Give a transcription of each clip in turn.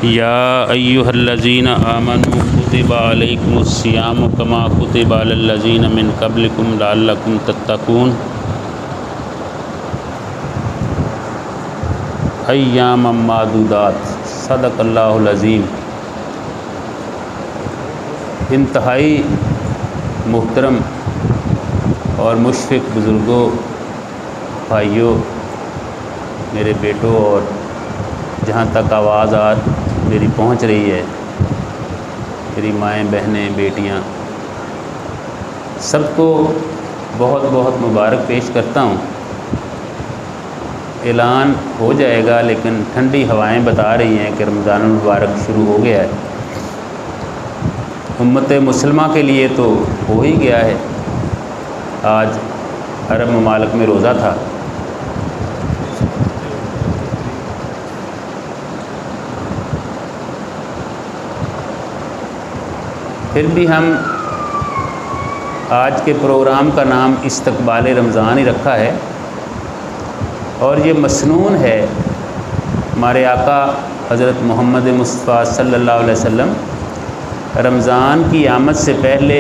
یا ایھا الذین آمنوا کتب علیکم الصیام کما کتب علی الذین من قبلکم لعلکم تتقون ایاما معدودات۔ صدق اللہ العظیم۔ انتہائی محترم اور مشفق بزرگوں، بھائیوں، میرے بیٹوں، اور جہاں تک آواز آج میری پہنچ رہی ہے، میری مائیں، بہنیں، بیٹیاں، سب کو بہت بہت مبارک پیش کرتا ہوں۔ اعلان ہو جائے گا لیکن ٹھنڈی ہوائیں بتا رہی ہیں کہ رمضان المبارک شروع ہو گیا ہے۔ امت مسلمہ کے لیے تو ہو ہی گیا ہے۔ آج عرب ممالک میں روزہ تھا۔ پھر بھی ہم آج کے پروگرام کا نام استقبال رمضان ہی رکھا ہے، اور یہ مسنون ہے ہمارے آقا حضرت محمد مصطفیٰ صلی اللہ علیہ وسلم رمضان کی آمد سے پہلے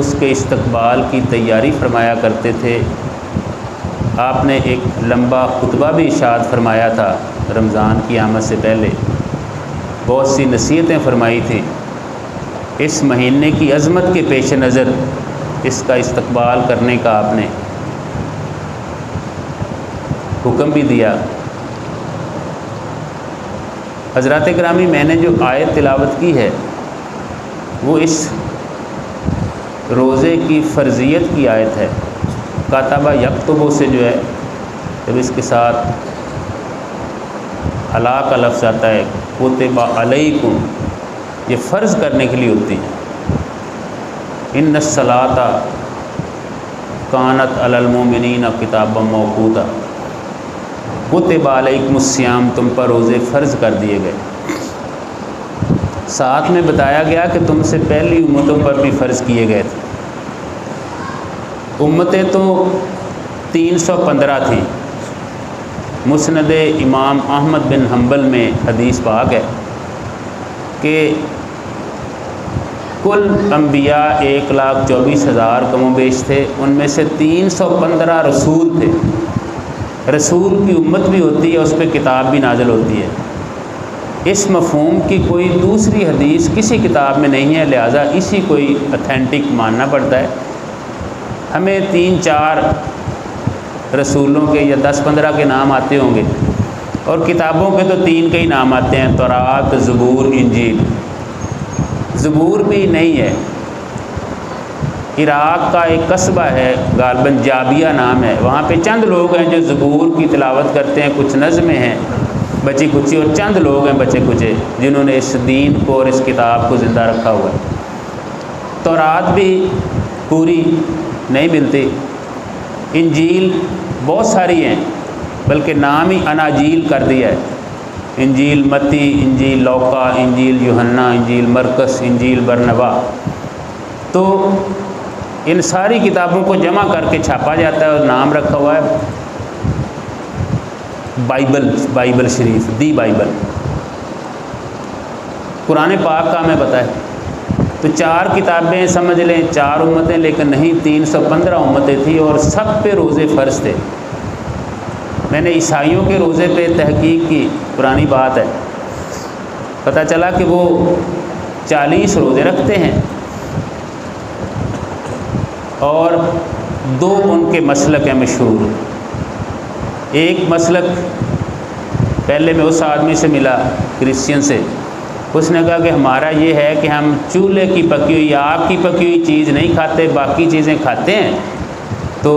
اس کے استقبال کی تیاری فرمایا کرتے تھے۔ آپ نے ایک لمبا خطبہ بھی ارشاد فرمایا تھا رمضان کی آمد سے پہلے، بہت سی نصیحتیں فرمائی تھیں۔ اس مہینے کی عظمت کے پیش نظر اس کا استقبال کرنے کا آپ نے حکم بھی دیا۔ حضرات گرامی، میں نے جو آیت تلاوت کی ہے وہ اس روزے کی فرضیت کی آیت ہے۔ کاتبہ یکتبو سے جو ہے، جب اس کے ساتھ علا کا لفظ آتا ہے، کتب علیکم، یہ فرض کرنے کے لیے ہوتی ہے۔ ان الصلاۃ کانت علی المؤمنین کتابا موقوتا، کتب علیکم الصیام، تم پر روزے فرض کر دیے گئے۔ ساتھ میں بتایا گیا کہ تم سے پہلی امتوں پر بھی فرض کیے گئے تھے۔ امتیں تو 315 تھیں۔ مسند امام احمد بن حنبل میں حدیث پاک ہے کہ کل انبیاء 1,24,000 کم و بیش تھے، ان میں سے 315 رسول تھے۔ رسول کی امت بھی ہوتی ہے، اس پہ کتاب بھی نازل ہوتی ہے۔ اس مفہوم کی کوئی دوسری حدیث کسی کتاب میں نہیں ہے، لہٰذا اسی کوئی اتھینٹک ماننا پڑتا ہے۔ ہمیں 3-4 رسولوں کے یا 10-15 کے نام آتے ہوں گے، اور کتابوں کے تو 3 کے ہی نام آتے ہیں، تورات، زبور، انجیل۔ زبور بھی نہیں ہے۔ عراق کا ایک قصبہ ہے، غالباً جابیہ نام ہے، وہاں پہ چند لوگ ہیں جو زبور کی تلاوت کرتے ہیں، کچھ نظمیں ہیں بچی کچی، اور چند لوگ ہیں بچے کچے جنہوں نے اس دین کو اور اس کتاب کو زندہ رکھا ہوا ہے۔ تورات بھی پوری نہیں ملتی۔ انجیل بہت ساری ہیں، بلکہ نام ہی اناجیل کر دیا ہے۔ انجیل متی، انجیل لوقا، انجیل یوحنا، انجیل مرکس، انجیل برنبا۔ تو ان ساری کتابوں کو جمع کر کے چھاپا جاتا ہے، اور نام رکھا ہوا ہے بائبل شریف، دی بائبل۔ قرآن پاک کا ہمیں پتہ ہے۔ تو 4 کتابیں سمجھ لیں، 4 امتیں، لیکن نہیں، 315 امتیں تھیں، اور سب پہ روزے فرض تھے۔ میں نے عیسائیوں کے روزے پہ تحقیق کی، پرانی بات ہے، پتہ چلا کہ وہ 40 روزے رکھتے ہیں، اور 2 ان کے مسلک ہیں مشہور۔ ایک مسلک، پہلے میں اس آدمی سے ملا کرسچین سے، اس نے کہا کہ ہمارا یہ ہے کہ ہم چولہے کی پکی ہوئی یا آگ کی پکی ہوئی چیز نہیں کھاتے، باقی چیزیں کھاتے ہیں، تو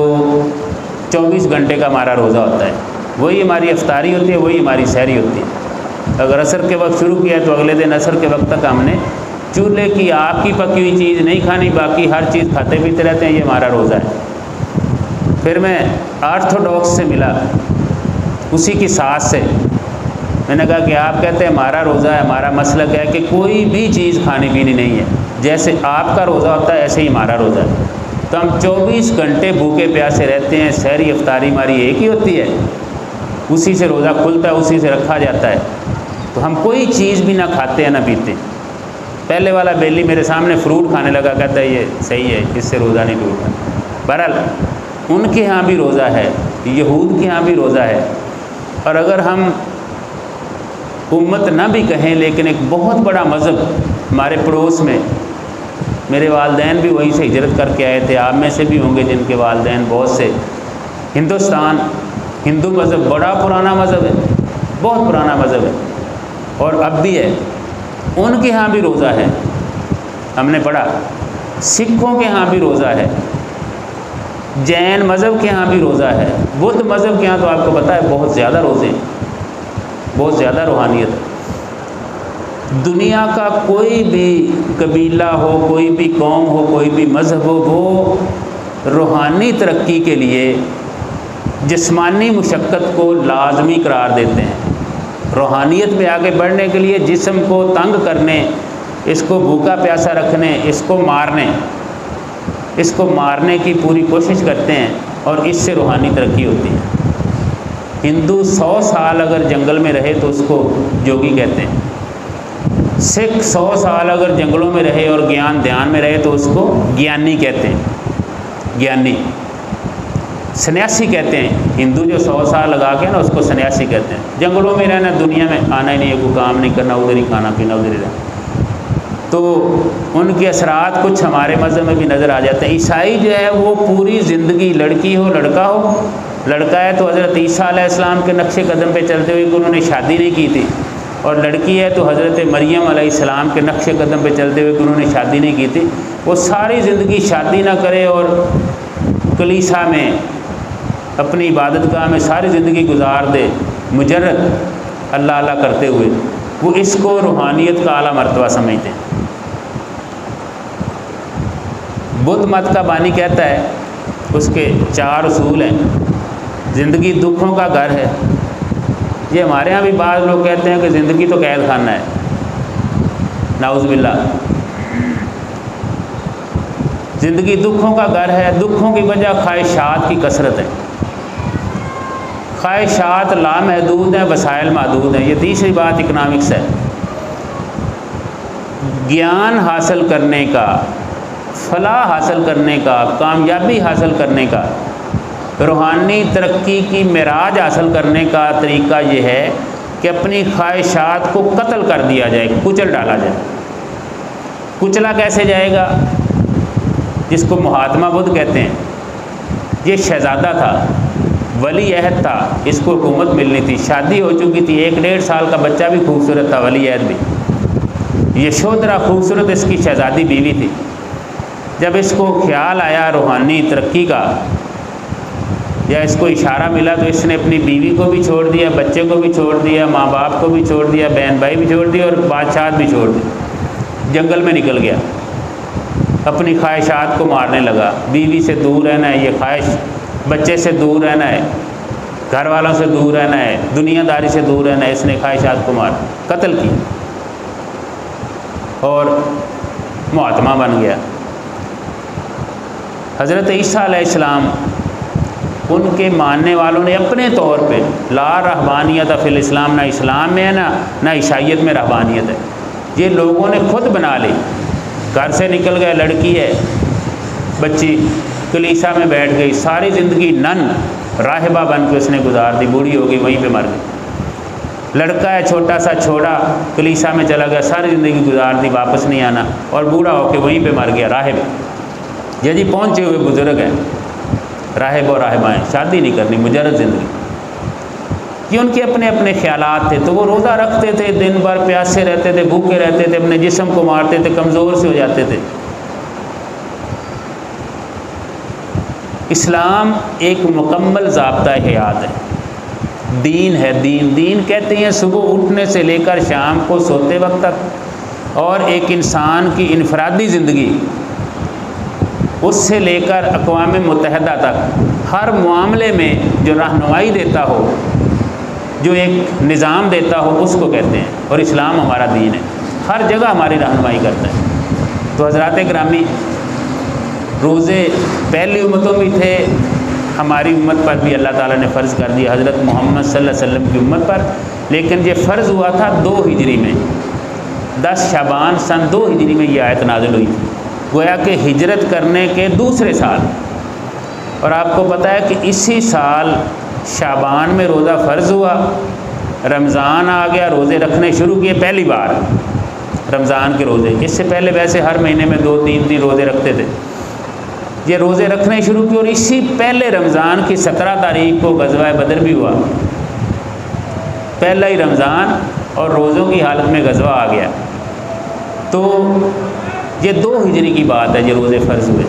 24 گھنٹے کا ہمارا روزہ ہوتا ہے، وہی ہماری افطاری ہوتی ہے، وہی ہماری سحری ہوتی ہے۔ اگر عصر کے وقت شروع کیا تو اگلے دن عصر کے وقت تک ہم نے چولہے کی آگ کی پکی ہوئی چیز نہیں کھانی، باقی ہر چیز کھاتے پیتے رہتے ہیں، یہ ہمارا روزہ ہے۔ پھر میں آرتھوڈاکس سے ملا، اسی کی ساس سے، میں نے کہا کہ آپ کہتے ہیں ہمارا روزہ ہے، ہمارا مسلک ہے کہ کوئی بھی چیز کھانی پینی نہیں ہے، جیسے آپ کا روزہ ہوتا ہے ایسے ہی ہمارا روزہ ہے۔ تو ہم 24 گھنٹے بھوکے پیاسے رہتے ہیں، سحری افطاری ہماری ایک ہی ہوتی ہے، اسی سے روزہ کھلتا ہے، اسی سے رکھا جاتا ہے۔ تو ہم کوئی چیز بھی نہ کھاتے ہیں نہ پیتے. پہلے والا بیلی میرے سامنے فروٹ کھانے لگا، کہتا ہے یہ صحیح ہے، اس سے روزہ نہیں ٹوٹتا. بہرحال ان کے ہاں بھی روزہ ہے، یہود کے ہاں بھی روزہ ہے. اور اگر ہم امت نہ بھی کہیں لیکن ایک بہت بڑا مذہب ہمارے پڑوس میں، میرے والدین بھی وہیں سے ہجرت کر کے آئے تھے، آپ میں سے بھی ہوں گے جن کے والدین بہت سے. ہندوستان ہندو مذہب بڑا پرانا مذہب ہے، بہت پرانا مذہب ہے اور اب بھی ہے. ان کے ہاں بھی روزہ ہے، ہم نے پڑھا. سکھوں کے ہاں بھی روزہ ہے، جین مذہب کے ہاں بھی روزہ ہے، بدھ مذہب کے ہاں تو آپ کو پتہ ہے بہت زیادہ روزے ہیں، بہت زیادہ روحانیت ہے. دنیا کا کوئی بھی قبیلہ ہو، کوئی بھی قوم ہو، کوئی بھی مذہب ہو، وہ روحانی ترقی کے لیے جسمانی مشقت کو لازمی قرار دیتے ہیں. روحانیت پہ آگے بڑھنے کے لیے جسم کو تنگ کرنے، اس کو بھوکا پیاسا رکھنے، اس کو مارنے کی پوری کوشش کرتے ہیں اور اس سے روحانی ترقی ہوتی ہے. ہندو 100 سال اگر جنگل میں رہے تو اس کو جوگی کہتے ہیں. سکھ 100 سال اگر جنگلوں میں رہے اور دھیان میں رہے تو اس کو گیانی کہتے ہیں. گیانی سنیاسی کہتے ہیں. ہندو جو 100 سال لگا کے نا اس کو سنیاسی کہتے ہیں. جنگلوں میں رہنا، دنیا میں آنا ہی نہیں ہے، کوئی کام نہیں کرنا، ادھر ہی کھانا پینا، ادھر ہی رہنا. تو ان کے اثرات کچھ ہمارے مذہب میں بھی نظر آ جاتے ہیں. عیسائی جو ہے وہ پوری زندگی، لڑکی ہو لڑکا ہو، لڑکا ہے تو حضرت عیسیٰ علیہ السلام کے نقش قدم پہ چلتے ہوئے کہ انہوں نے شادی نہیں کی تھی، اور لڑکی ہے تو حضرت مریم علیہ السلام کے نقش قدم پہ چلتے ہوئے کہ انہوں نے شادی نہیں کی تھی. وہ ساری زندگی شادی نہ کرے اور کلیسا میں، اپنی عبادت گاہ میں ساری زندگی گزار دے مجرد اللہ اللہ کرتے ہوئے، وہ اس کو روحانیت کا اعلیٰ مرتبہ سمجھتے ہیں. بدھ مت کا بانی کہتا ہے، اس کے 4 اصول ہیں. زندگی دکھوں کا گھر ہے. یہ ہمارے ہاں بھی بعض لوگ کہتے ہیں کہ زندگی تو قید خانہ ہے، نعوذ باللہ. زندگی دکھوں کا گھر ہے. دکھوں کی وجہ خواہشات کی کثرت ہے. خواہشات لامحدود ہیں، وسائل محدود ہیں. یہ تیسری بات اکنامکس ہے. گیان حاصل کرنے کا، فلاح حاصل کرنے کا، کامیابی حاصل کرنے کا، روحانی ترقی کی معراج حاصل کرنے کا طریقہ یہ ہے کہ اپنی خواہشات کو قتل کر دیا جائے، کچل ڈالا جائے. کچلا کیسے جائے گا؟ جس کو مہاتما بدھ کہتے ہیں. یہ شہزادہ تھا، ولی عہد تھا، اس کو حکومت ملنی تھی، شادی ہو چکی تھی، 1-1.5 سال کا بچہ بھی خوبصورت تھا، ولی عہد بھی. یشودھرا خوبصورت اس کی شہزادی بیوی تھی. جب اس کو خیال آیا روحانی ترقی کا، یا اس کو اشارہ ملا، تو اس نے اپنی بیوی کو بھی چھوڑ دیا، بچے کو بھی چھوڑ دیا، ماں باپ کو بھی چھوڑ دیا، بہن بھائی بھی چھوڑ دیا اور بادشاہت بھی چھوڑ دی. جنگل میں نکل گیا، اپنی خواہشات کو مارنے لگا. بیوی سے دور رہنا ہے، یہ خواہش. بچے سے دور رہنا ہے، گھر والوں سے دور رہنا ہے، دنیا داری سے دور رہنا ہے. اس نے خواہشات کو قتل کی اور مہاتما بن گیا. حضرت عیسیٰ علیہ السلام، ان کے ماننے والوں نے اپنے طور پہ لا رہبانیت فی الاسلام، نہ اسلام میں ہے نہ عیسائیت میں رہبانیت ہے. یہ لوگوں نے خود بنا لی. گھر سے نکل گئے، لڑکی ہے، بچی کلیسا میں بیٹھ گئی، ساری زندگی نن راہبہ بن کے اس نے گزار دی، بوڑھی ہو گئی، وہیں پہ مر گئی. لڑکا ہے چھوٹا سا، چھوڑا، کلیسا میں چلا گیا، ساری زندگی گزار دی، واپس نہیں آنا، اور بوڑھا ہو کے وہیں پہ مر گیا، راہب. یہ جی پہنچے ہوئے بزرگ ہیں، راہب اور راہبائیں، شادی نہیں کرنی، مجرد زندگی. یہ ان کے اپنے اپنے خیالات تھے. تو وہ روزہ رکھتے تھے، دن بھر پیاسے رہتے تھے، بھوکے رہتے تھے، اپنے جسم کو مارتے تھے، کمزور سے ہو جاتے تھے. اسلام ایک مکمل ضابطہ حیات ہے، دین ہے. دین کہتے ہیں صبح اٹھنے سے لے کر شام کو سوتے وقت تک، اور ایک انسان کی انفرادی زندگی، اس سے لے کر اقوام متحدہ تک ہر معاملے میں جو رہنمائی دیتا ہو، جو ایک نظام دیتا ہو، اس کو کہتے ہیں. اور اسلام ہمارا دین ہے، ہر جگہ ہماری رہنمائی کرتا ہے. تو حضرات گرامی، روزے پہلی امتوں میں تھے، ہماری امت پر بھی اللہ تعالیٰ نے فرض کر دیا. حضرت محمد صلی اللہ علیہ وسلم کی امت پر لیکن یہ فرض ہوا تھا 2 ہجری میں، 10 شعبان سن 2 ہجری میں یہ آیت نازل ہوئی تھی، گویا کہ ہجرت کرنے کے دوسرے سال۔ اور آپ کو پتہ ہے کہ اسی سال شعبان میں روزہ فرض ہوا، رمضان آ گیا، روزے رکھنے شروع کیے پہلی بار رمضان کے روزے۔ اس سے پہلے ویسے ہر مہینے میں 2-3 روزے رکھتے تھے، یہ روزے رکھنے شروع کیے، اور اسی پہلے رمضان کی 17 تاریخ کو غزوہ بدر بھی ہوا، پہلا ہی رمضان اور روزوں کی حالت میں غزوہ آ گیا۔ تو یہ 2 ہجری کی بات ہے، یہ روزے فرض ہوئے۔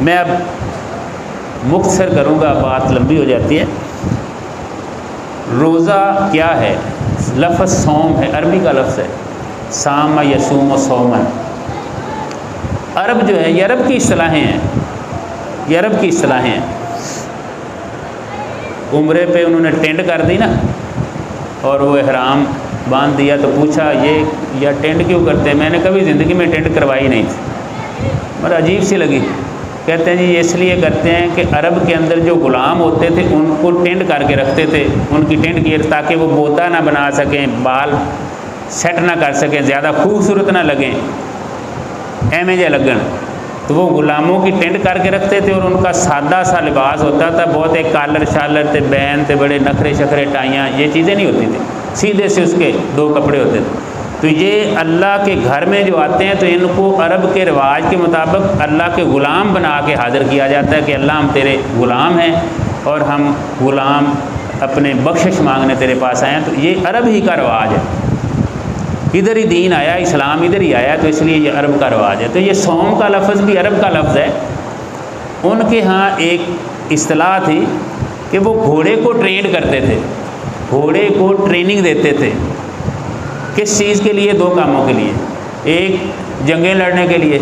میں اب مختصر کروں گا، بات لمبی ہو جاتی ہے۔ روزہ کیا ہے؟ لفظ صوم ہے، عربی کا لفظ ہے، صام یصوم و صومن۔ عرب جو ہے یہ عرب کی اصطلاحیں ہیں، یہ عرب کی اصطلاحیں ہیں۔ عمرے پہ انہوں نے ٹینٹ کر دی نا، اور وہ احرام باندھ دیا، تو پوچھا یہ ٹینٹ کیوں کرتے ہیں؟ میں نے کبھی زندگی میں ٹینٹ کروائی نہیں تھی، مگر عجیب سی لگی۔ کہتے ہیں جی یہ اس لیے کرتے ہیں کہ عرب کے اندر جو غلام ہوتے تھے ان کو ٹینٹ کر کے رکھتے تھے، ان کی ٹینٹ کی، تاکہ وہ بوتا نہ بنا سکیں، بال سیٹ نہ کر سکیں، زیادہ خوبصورت نہ لگیں، ایویں جے لگن، تو وہ غلاموں کی ٹینٹ کر کے رکھتے تھے، اور ان کا سادہ سا لباس ہوتا تھا، بہت ایک کالر شالر تھے، بین تھے، بڑے نخرے شخرے ٹائیاں، یہ چیزیں نہیں ہوتی تھیں، سیدھے سے اس کے 2 کپڑے ہوتے تھے۔ تو یہ اللہ کے گھر میں جو آتے ہیں تو ان کو عرب کے رواج کے مطابق اللہ کے غلام بنا کے حاضر کیا جاتا ہے کہ اللہ ہم تیرے غلام ہیں، اور ہم غلام اپنے بخشش مانگنے تیرے پاس آئے ہیں۔ تو یہ عرب ہی کا رواج ہے، ادھر ہی دین آیا، اسلام ادھر ہی آیا، تو اس لیے یہ عرب کا رواج ہے۔ تو یہ صوم کا لفظ بھی عرب کا لفظ ہے۔ ان کے ہاں ایک اصطلاح تھی کہ وہ گھوڑے کو ٹرینڈ کرتے تھے، گھوڑے کو ٹریننگ دیتے تھے، کس چیز کے لیے؟ 2 کاموں کے لیے۔ ایک جنگیں لڑنے کے لیے،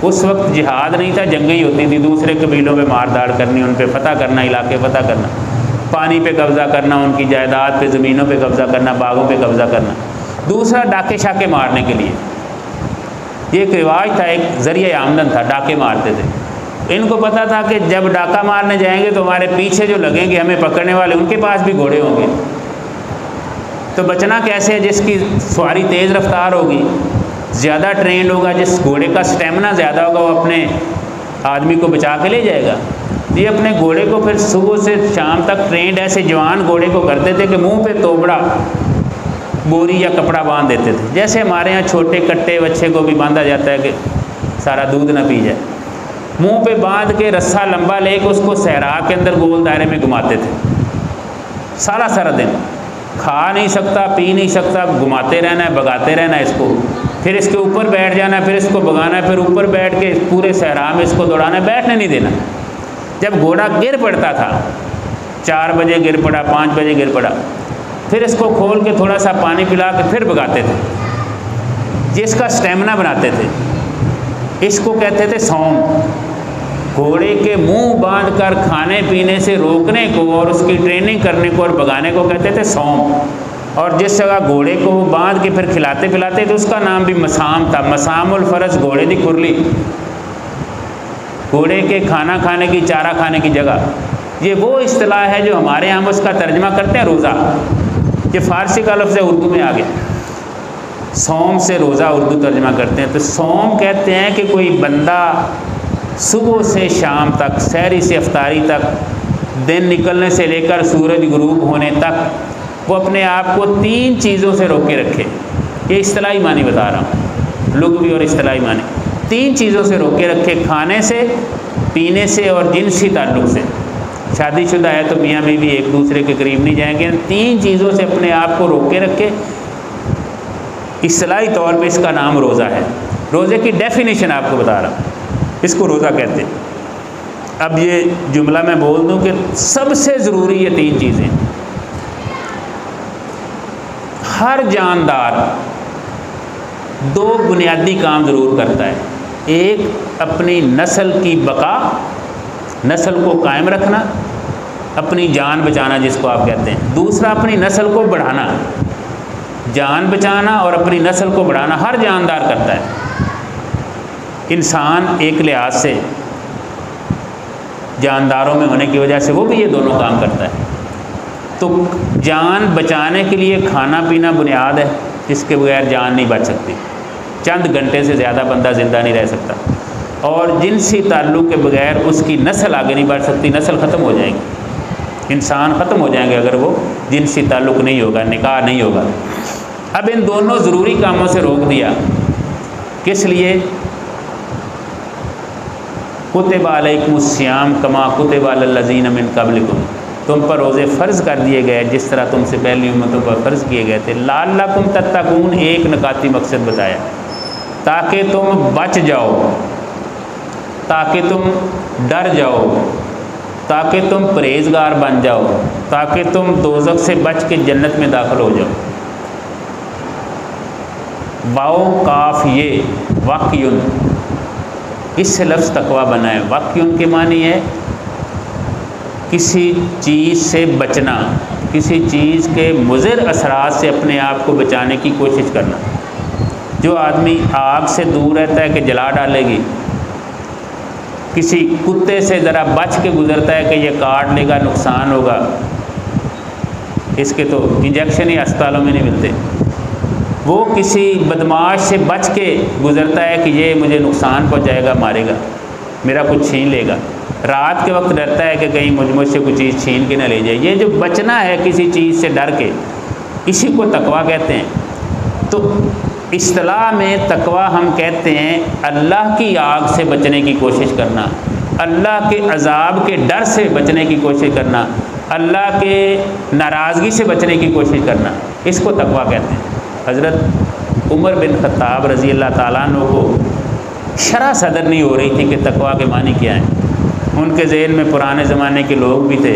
اس وقت جہاد نہیں تھا، جنگیں ہی ہوتی تھیں، دوسرے قبیلوں پہ مار داڑ کرنی، ان پہ فتح کرنا، علاقے فتح کرنا، پانی پہ قبضہ کرنا، ان کی جائیداد پہ، زمینوں پہ قبضہ کرنا، باغوں پہ قبضہ کرنا۔ دوسرا ڈاکے شاکے مارنے کے لیے، یہ ایک رواج تھا، ایک ذریعہ آمدن تھا، ڈاکے مارتے تھے۔ ان کو پتہ تھا کہ جب ڈاکہ مارنے جائیں گے تو ہمارے پیچھے جو لگیں گے ہمیں پکڑنے والے، ان کے پاس بھی گھوڑے ہوں گے، تو بچنا کیسے ہے؟ جس کی سواری تیز رفتار ہوگی، زیادہ ٹرینڈ ہوگا، جس گھوڑے کا سٹیمنا زیادہ ہوگا، وہ اپنے آدمی کو بچا کے لے جائے گا۔ یہ اپنے گھوڑے کو پھر صبح سے شام تک ٹرینڈ ایسے جوان گھوڑے کو کرتے تھے کہ منہ پہ توبڑا، بوری یا کپڑا باندھ دیتے تھے، جیسے ہمارے ہاں چھوٹے کٹے بچے کو بھی باندھا جاتا ہے کہ سارا دودھ نہ پی جائے، منہ پہ باندھ کے رسا لمبا لے کے اس کو صحرا کے اندر گول دائرے میں گھماتے تھے، سارا دن کھا نہیں سکتا، پی نہیں سکتا، گھماتے رہنا ہے، بگاتے رہنا ہے اس کو، پھر اس کے اوپر بیٹھ جانا ہے، پھر اس کو بگانا ہے، پھر اوپر بیٹھ کے پورے صحرا میں اس کو دوڑانا ہے، بیٹھنے نہیں دینا۔ جب گھوڑا گر پڑتا تھا، 4 بجے گر پڑا، 5 بجے گر پڑا، پھر اس کو کھول کے تھوڑا سا پانی پلا کے پھر بگاتے تھے، جس کا سٹیمنا بناتے تھے۔ اس کو کہتے تھے صوم۔ گھوڑے کے منہ باندھ کر کھانے پینے سے روکنے کو اور اس کی ٹریننگ کرنے کو اور بگانے کو کہتے تھے صوم۔ اور جس جگہ گھوڑے کو وہ باندھ کے پھر کھلاتے پلاتے تو اس کا نام بھی مسام تھا، مسام الفرس، گھوڑے دی کھرلی، گھوڑے کے کھانا کھانے کی، چارہ کھانے کی جگہ۔ یہ وہ اصطلاح ہے جو ہمارے ہم اس کا ترجمہ کرتے ہیں روزہ، یہ فارسی کا لفظ ہے، اردو میں آ گیا، صوم سے روزہ اردو ترجمہ کرتے ہیں۔ تو صوم کہتے ہیں کہ کوئی بندہ صبح سے شام تک، سحری سے افطاری تک، دن نکلنے سے لے کر سورج غروب ہونے تک، وہ اپنے آپ کو 3 چیزوں سے روکے رکھے۔ یہ اصطلاحی معنی بتا رہا ہوں، لغوی اور اصطلاحی معنی۔ 3 چیزوں سے روکے رکھے، کھانے سے، پینے سے اور جنسی تعلق سے۔ شادی شدہ ہے تو میاں بیوی ایک دوسرے کے قریب نہیں جائیں گے، 3 چیزوں سے اپنے آپ کو روکے رکھے۔ اصطلاحی طور پہ اس کا نام روزہ ہے۔ روزے کی ڈیفینیشن آپ کو بتا رہا ہوں، اس کو روزہ کہتے ہیں۔ اب یہ جملہ میں بول دوں کہ سب سے ضروری یہ 3 چیزیں۔ ہر جاندار 2 بنیادی کام ضرور کرتا ہے، ایک اپنی نسل کی بقا، نسل کو قائم رکھنا، اپنی جان بچانا جس کو آپ کہتے ہیں، دوسرا اپنی نسل کو بڑھانا، جان بچانا اور اپنی نسل کو بڑھانا ہر جاندار کرتا ہے۔ انسان ایک لحاظ سے جانداروں میں ہونے کی وجہ سے وہ بھی یہ دونوں کام کرتا ہے۔ تو جان بچانے کے لیے کھانا پینا بنیاد ہے، جس کے بغیر جان نہیں بچ سکتی، چند گھنٹے سے زیادہ بندہ زندہ نہیں رہ سکتا، اور جنسی تعلق کے بغیر اس کی نسل آگے نہیں بڑھ سکتی، نسل ختم ہو جائے گی، انسان ختم ہو جائیں گے اگر وہ جنسی تعلق نہیں ہوگا، نکاح نہیں ہوگا۔ اب ان دونوں ضروری کاموں سے روک دیا، کس لیے؟ کتب علیکم الصیام کما کتب علی الذین من قبلکم، تم پر روزے فرض کر دیے گئے جس طرح تم سے پہلی امتوں پر فرض کیے گئے تھے، لعلکم تتقون، ایک نکاتی مقصد بتایا، تاکہ تم بچ جاؤ، تاکہ تم ڈر جاؤ، تاکہ تم پرہیزگار بن جاؤ، تاکہ تم دوزخ سے بچ کے جنت میں داخل ہو جاؤ۔ واو کاف یہ واقعن، اس سے لفظ تقوی بنا ہے۔ واقعن کے معنی ہے کسی چیز سے بچنا، کسی چیز کے مضر اثرات سے اپنے آپ کو بچانے کی کوشش کرنا۔ جو آدمی آگ سے دور رہتا ہے کہ جلا ڈالے گی، کسی کتے سے ذرا بچ کے گزرتا ہے کہ یہ کاٹ لے گا، نقصان ہوگا، اس کے تو انجیکشن ہی اسپتالوں میں نہیں ملتے، وہ کسی بدماش سے بچ کے گزرتا ہے کہ یہ مجھے نقصان پہنچائے گا، مارے گا، میرا کچھ چھین لے گا، رات کے وقت ڈرتا ہے کہ کہیں مجھ سے کوئی چیز چھین کے نہ لے جائے۔ یہ جو بچنا ہے کسی چیز سے ڈر کے، اسی کو تقویٰ کہتے ہیں۔ تو اصطلاح میں تقویٰ ہم کہتے ہیں اللہ کی آگ سے بچنے کی کوشش کرنا، اللہ کے عذاب کے ڈر سے بچنے کی کوشش کرنا، اللہ کے ناراضگی سے بچنے کی کوشش کرنا، اس کو تقویٰ کہتے ہیں۔ حضرت عمر بن خطاب رضی اللہ تعالیٰ عنہ کو شرح صدر نہیں ہو رہی تھی کہ تقویٰ کے معنی کیا ہیں۔ ان کے ذہن میں پرانے زمانے کے لوگ بھی تھے،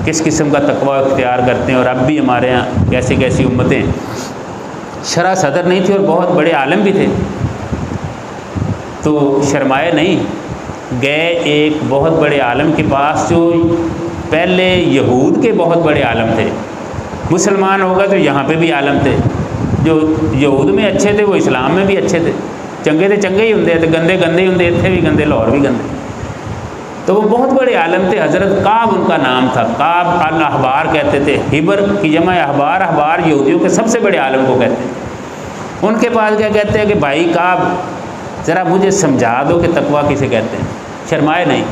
کس قسم کا تقویٰ اختیار کرتے ہیں، اور اب بھی ہمارے ہاں کیسی کیسی امتیں، شرح صدر نہیں تھی اور بہت بڑے عالم بھی تھے، تو شرمائے نہیں، گئے ایک بہت بڑے عالم کے پاس جو پہلے یہود کے بہت بڑے عالم تھے، مسلمان ہوگا تو یہاں پہ بھی عالم تھے، جو یہود میں اچھے تھے وہ اسلام میں بھی اچھے تھے، چنگے تھے چنگے ہی ہوندے تھے، گندے گندے ہی ہوندے تھے بھی گندے، لاہور بھی گندے، تو وہ بہت بڑے عالم تھے۔ حضرت کعب ان کا نام تھا، کعب الاحبار کہتے تھے، ہبر کی جمع احبار، احبار یہودیوں کے سب سے بڑے عالم کو کہتے ہیں۔ ان کے پاس کیا کہتے ہیں کہ بھائی کعب ذرا مجھے سمجھا دو کہ تقویٰ کسے کہتے ہیں، شرمائے نہیں،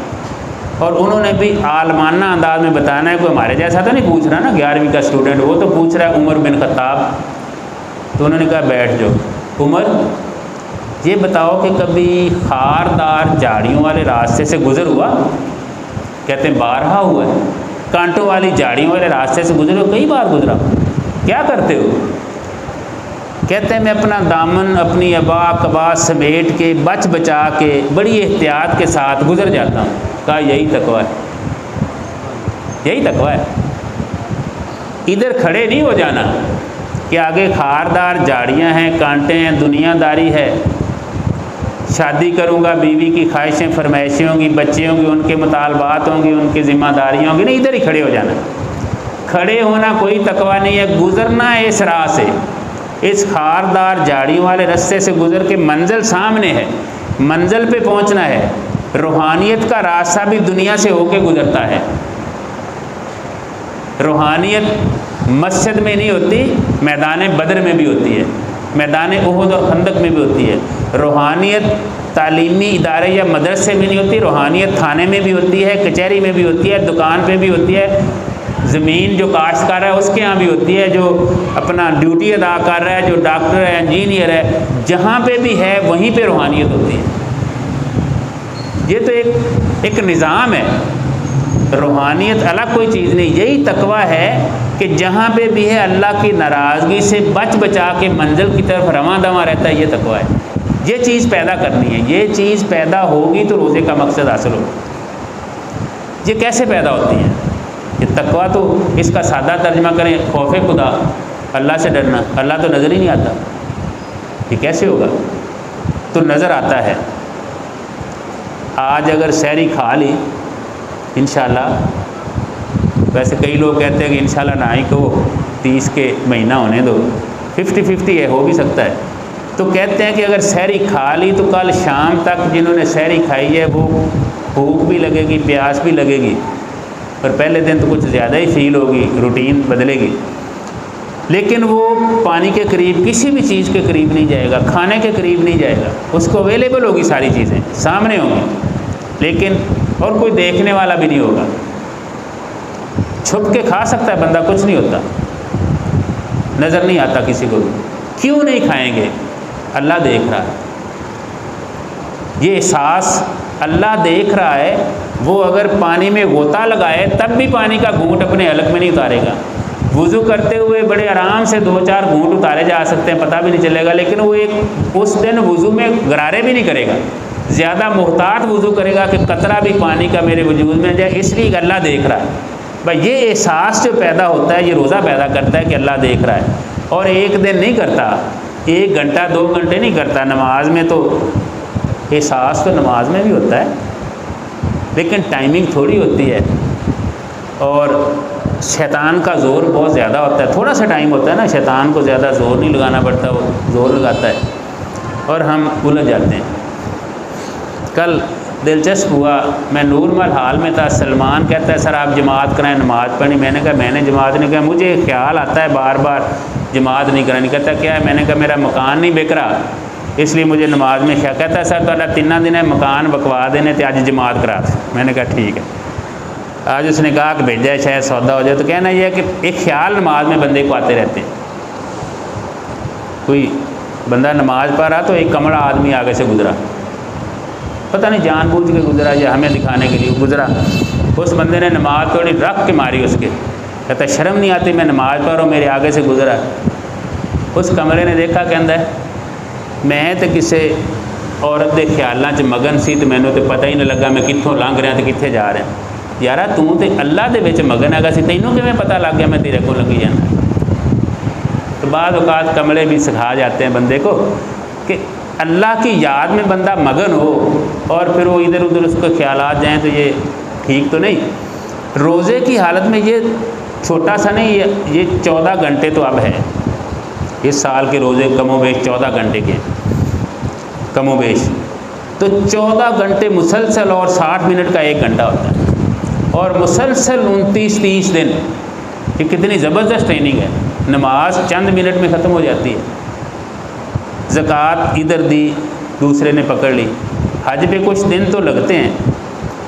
اور انہوں نے بھی عالمانہ انداز میں بتانا ہے، کوئی ہمارے جیسا تو نہیں پوچھ رہا نا 11ویں کا اسٹوڈنٹ، وہ تو پوچھ رہا ہے عمر بن خطاب، تو انہوں نے کہا بیٹھ جاؤ، عمر یہ بتاؤ کہ کبھی خاردار جھاڑیوں والے راستے سے گزر ہوا؟ کہتے ہیں بارہا ہوا ہے، کانٹوں والی جھاڑیوں والے راستے سے گزرے ہو؟ کئی بار گزرا۔ کیا کرتے ہو؟ کہتے ہیں میں اپنا دامن اپنی ابا کبا سمیٹ کے بچ بچا کے بڑی احتیاط کے ساتھ گزر جاتا ہوں۔ کہا یہی تقویٰ ہے، یہی تقویٰ ہے، ادھر کھڑے نہیں ہو جانا کہ آگے خاردار جھاڑیاں ہیں، کانٹے ہیں، دنیا داری ہے، شادی کروں گا، بیوی کی خواہشیں فرمائشیں ہوں گی، بچے ہوں گے، ان کے مطالبات ہوں گے، ان کی ذمہ داریاں ہوں گی، نہیں ادھر ہی کھڑے ہو جانا۔ کھڑے ہونا کوئی تقویٰ نہیں ہے، گزرنا ہے اس راہ سے، اس خاردار جھاڑیوں والے رستے سے گزر کے منزل سامنے ہے، منزل پہ پہنچنا ہے۔ روحانیت کا راستہ بھی دنیا سے ہو کے گزرتا ہے، روحانیت مسجد میں نہیں ہوتی، میدان بدر میں بھی ہوتی ہے، میدان احد اور خندق میں بھی ہوتی ہے۔ روحانیت تعلیمی ادارے یا مدرسے میں نہیں ہوتی، روحانیت تھانے میں بھی ہوتی ہے، کچہری میں بھی ہوتی ہے، دکان پہ بھی ہوتی ہے، زمین جو کاشتکار ہے اس کے ہاں بھی ہوتی ہے، جو اپنا ڈیوٹی ادا کر رہا ہے، جو ڈاکٹر ہے، انجینئر ہے، جہاں پہ بھی ہے وہیں پہ روحانیت ہوتی ہے۔ یہ تو ایک نظام ہے، روحانیت الگ کوئی چیز نہیں۔ یہی تقویٰ ہے کہ جہاں پہ بھی ہے اللہ کی ناراضگی سے بچ بچا کے منزل کی طرف رواں دواں رہتا ہے، یہ تقویٰ ہے۔ یہ چیز پیدا کرنی ہے، یہ چیز پیدا ہوگی تو روزے کا مقصد حاصل ہوگا۔ یہ کیسے پیدا ہوتی ہے؟ یہ تقویٰ تو اس کا سادہ ترجمہ کریں خوف خدا، اللہ سے ڈرنا، اللہ تو نظر ہی نہیں آتا، یہ کیسے ہوگا؟ تو نظر آتا ہے۔ آج اگر سحری کھا لی انشاءاللہ، ویسے کئی لوگ کہتے ہیں کہ انشاءاللہ نہ ہی کو 30 کے مہینہ ہونے دو، 50-50 ہے، ہو بھی سکتا ہے، تو کہتے ہیں کہ اگر سحری کھا لی تو کل شام تک جنہوں نے سحری کھائی ہے وہ بھوک بھی لگے گی، پیاس بھی لگے گی، اور پہلے دن تو کچھ زیادہ ہی فیل ہوگی، روٹین بدلے گی، لیکن وہ پانی کے قریب کسی بھی چیز کے قریب نہیں جائے گا، کھانے کے قریب نہیں جائے گا، اس کو اویلیبل ہوگی، ساری چیزیں سامنے ہوں گی، لیکن اور کوئی دیکھنے والا بھی نہیں ہوگا۔ چھپ کے کھا سکتا ہے بندہ، کچھ نہیں ہوتا، نظر نہیں آتا کسی کو بھی۔ کیوں نہیں کھائیں گے؟ اللہ دیکھ رہا ہے، یہ احساس اللہ دیکھ رہا ہے۔ وہ اگر پانی میں غوطہ لگائے تب بھی پانی کا گھونٹ اپنے حلق میں نہیں اتارے گا۔ وضو کرتے ہوئے بڑے آرام سے 2-4 گھونٹ اتارے جا سکتے ہیں، پتہ بھی نہیں چلے گا، لیکن وہ اس دن وضو میں غرارے بھی نہیں کرے گا، زیادہ محتاط وضو کرے گا کہ قطرہ بھی پانی کا میرے وجود میں جائے، اس لیے کہ اللہ دیکھ رہا ہے۔ بھائی یہ احساس جو پیدا ہوتا ہے، یہ روزہ پیدا کرتا ہے کہ اللہ دیکھ رہا ہے، اور ایک دن نہیں کرتا، 1 گھنٹہ 2 گھنٹے نہیں کرتا۔ نماز میں تو احساس تو نماز میں بھی ہوتا ہے، لیکن ٹائمنگ تھوڑی ہوتی ہے، اور شیطان کا زور بہت زیادہ ہوتا ہے۔ تھوڑا سا ٹائم ہوتا ہے نا، شیطان کو زیادہ زور نہیں لگانا پڑتا، وہ زور لگاتا ہے اور ہم الجھ جاتے ہیں۔ کل دلچسپ ہوا، میں نور مل حال میں تھا، سلمان کہتا ہے سر آپ جماعت کرائیں، نماز پڑھنی۔ میں نے کہا میں نے جماعت نہیں کہا، مجھے خیال آتا ہے بار بار جماعت نہیں کرانی۔ کہتا کیا ہے؟ میں نے کہا میرا مکان نہیں بک رہا، اس لیے مجھے نماز میں خیال۔ کہتا ہے سر تو 3 دن ہے مکان بکوا دینے تھے، آج جماعت کرا دیں۔ میں نے کہا ٹھیک ہے۔ آج اس نے کہا کہ بھیجا ہے شاید سودا ہو جائے۔ تو کہنا یہ ہے کہ ایک خیال نماز میں بندے کو آتے رہتے ہیں۔ کوئی بندہ نماز پڑھ رہا تو ایک کمڑا آدمی آگے سے گزرا، پتہ نہیں جان بوجھ کے گزرا یا ہمیں دکھانے کے لیے گزرا، اس بندے نے نماز تھوڑی رکھ کے ماری اس کے۔ کہتا شرم نہیں آتی میں نماز پڑھ رہا ہوں، میرے آگے سے گزرا۔ اس کمرے نے دیکھا کہندا ہے میں تو کسی عورت کے خیالوں چ مگن سی، تو مینوں تو پتہ ہی نہیں لگا میں کتوں لنਘ رہا تو کتنے جا رہا۔ یارا تو اللہ دے وچ مگن ہے سی، تینوں کیویں پتہ لگ گیا میں تیرے کو لگی جانا۔ تو بعض اوقات کمرے بھی سکھا جاتے ہیں بندے کو کہ اللہ کی یاد میں بندہ مگن ہو اور پھر وہ ادھر ادھر اس کو خیالات جائیں، تو یہ ٹھیک تو نہیں۔ روزے کی حالت میں یہ چھوٹا سا نہیں، یہ 14 گھنٹے تو اب ہے۔ اس سال کے روزے کم و بیش 14 گھنٹے کے کم و بیش، تو 14 گھنٹے مسلسل، اور 60 منٹ کا 1 گھنٹہ ہوتا ہے، اور مسلسل 29-30 دن۔ یہ کتنی زبردست ٹریننگ ہے۔ نماز چند منٹ میں ختم ہو جاتی ہے، زکوٰۃ ادھر دی دوسرے نے پکڑ لی، حج پہ کچھ دن تو لگتے ہیں،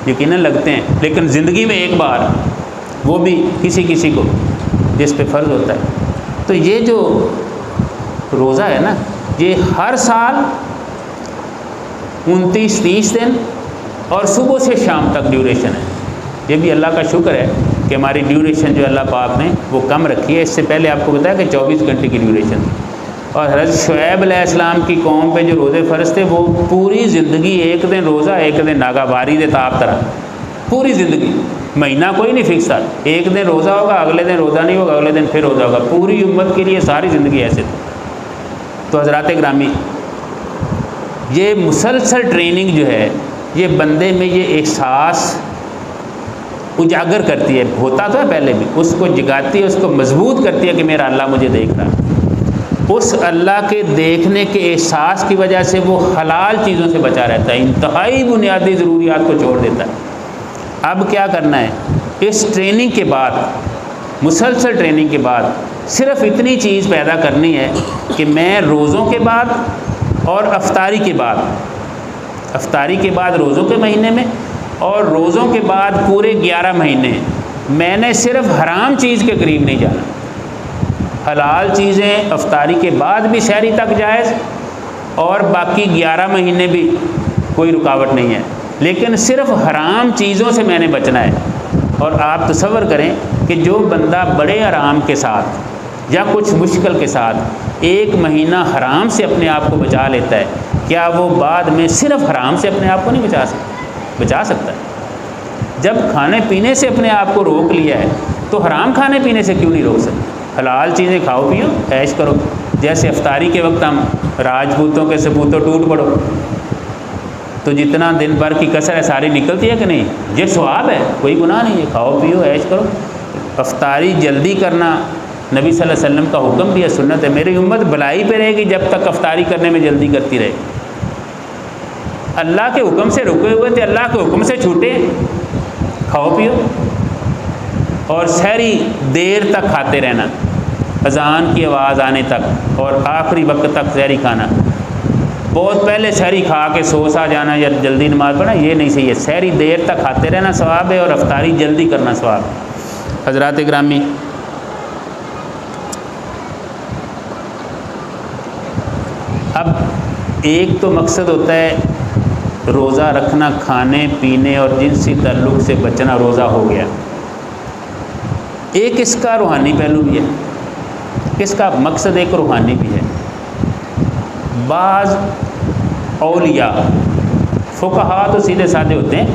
یقیناً لگتے ہیں، لیکن زندگی میں ایک بار، وہ بھی کسی کو جس پہ فرض ہوتا ہے۔ تو یہ جو روزہ ہے نا، یہ ہر سال 29-30 دن اور صبح سے شام تک ڈیوریشن ہے۔ یہ بھی اللہ کا شکر ہے کہ ہماری ڈیوریشن جو اللہ پاک نے وہ کم رکھی ہے۔ اس سے پہلے آپ کو بتایا کہ 24 گھنٹے کی ڈیوریشن تھی، اور حضرت شعیب علیہ السلام کی قوم پہ جو روزے فرض تھے، وہ پوری زندگی 1 دن روزہ 1 دن ناگا باری دے تاب طرح، پوری زندگی، مہینہ کوئی نہیں فکس تھا، 1 دن روزہ ہوگا، اگلے دن روزہ نہیں ہوگا، اگلے دن پھر روزہ ہوگا، پوری امت کے لیے ساری زندگی ایسے تھی۔ تو حضرات گرامی، یہ مسلسل ٹریننگ جو ہے، یہ بندے میں یہ احساس اجاگر کرتی ہے، ہوتا تو ہے پہلے بھی، اس کو جگاتی ہے، اس کو مضبوط کرتی ہے کہ میرا اللہ مجھے دیکھ رہا ہے۔ اس اللہ کے دیکھنے کے احساس کی وجہ سے وہ حلال چیزوں سے بچا رہتا ہے، انتہائی بنیادی ضروریات کو چھوڑ دیتا ہے۔ اب کیا کرنا ہے؟ اس ٹریننگ کے بعد، مسلسل ٹریننگ کے بعد، صرف اتنی چیز پیدا کرنی ہے کہ میں روزوں کے بعد اور افطاری کے بعد، افطاری کے بعد روزوں کے مہینے میں اور روزوں کے بعد پورے 11 مہینے میں نے صرف حرام چیز کے قریب نہیں جانا۔ حلال چیزیں افطاری کے بعد بھی سحری تک جائز، اور باقی 11 مہینے بھی کوئی رکاوٹ نہیں ہے، لیکن صرف حرام چیزوں سے میں نے بچنا ہے۔ اور آپ تصور کریں کہ جو بندہ بڑے آرام کے ساتھ یا کچھ مشکل کے ساتھ 1 مہینہ حرام سے اپنے آپ کو بچا لیتا ہے، کیا وہ بعد میں صرف حرام سے اپنے آپ کو نہیں بچا سکتا ہے؟ جب کھانے پینے سے اپنے آپ کو روک لیا ہے تو حرام کھانے پینے سے کیوں نہیں روک سکتے؟ حلال چیزیں کھاؤ پیو، عیش کرو۔ جیسے افطاری کے وقت ہم راجپوتوں کے ثبوتوں ٹوٹ پڑو، تو جتنا دن بھر کی کسر ہے ساری نکلتی ہے کہ نہیں؟ یہ ثواب ہے، کوئی گناہ نہیں ہے، کھاؤ پیو عیش کرو۔ افطاری جلدی کرنا نبی صلی اللہ علیہ وسلم کا حکم بھی ہے، سنت ہے۔ میری امت بلائی پہ رہے گی جب تک افطاری کرنے میں جلدی کرتی رہے۔ اللہ کے حکم سے رکے ہوئے تھے، اللہ کے حکم سے چھوٹے، کھاؤ پیو۔ اور سحری دیر تک کھاتے رہنا، اذان کی آواز آنے تک اور آخری وقت تک سحری کھانا۔ بہت پہلے سحری کھا کے سا جانا یا جلدی نماز پڑھنا یہ نہیں صحیح ہے۔ سحری دیر تک کھاتے رہنا ثواب ہے اور افطاری جلدی کرنا ثواب ہے۔ حضرات گرامی، اب ایک تو مقصد ہوتا ہے روزہ رکھنا، کھانے پینے اور جنسی تعلق سے بچنا روزہ ہو گیا۔ ایک اس کا روحانی پہلو بھی ہے، اس کا مقصد ایک روحانی بھی ہے۔ بعض اولیاء فقہا تو سیدھے سادے ہوتے ہیں،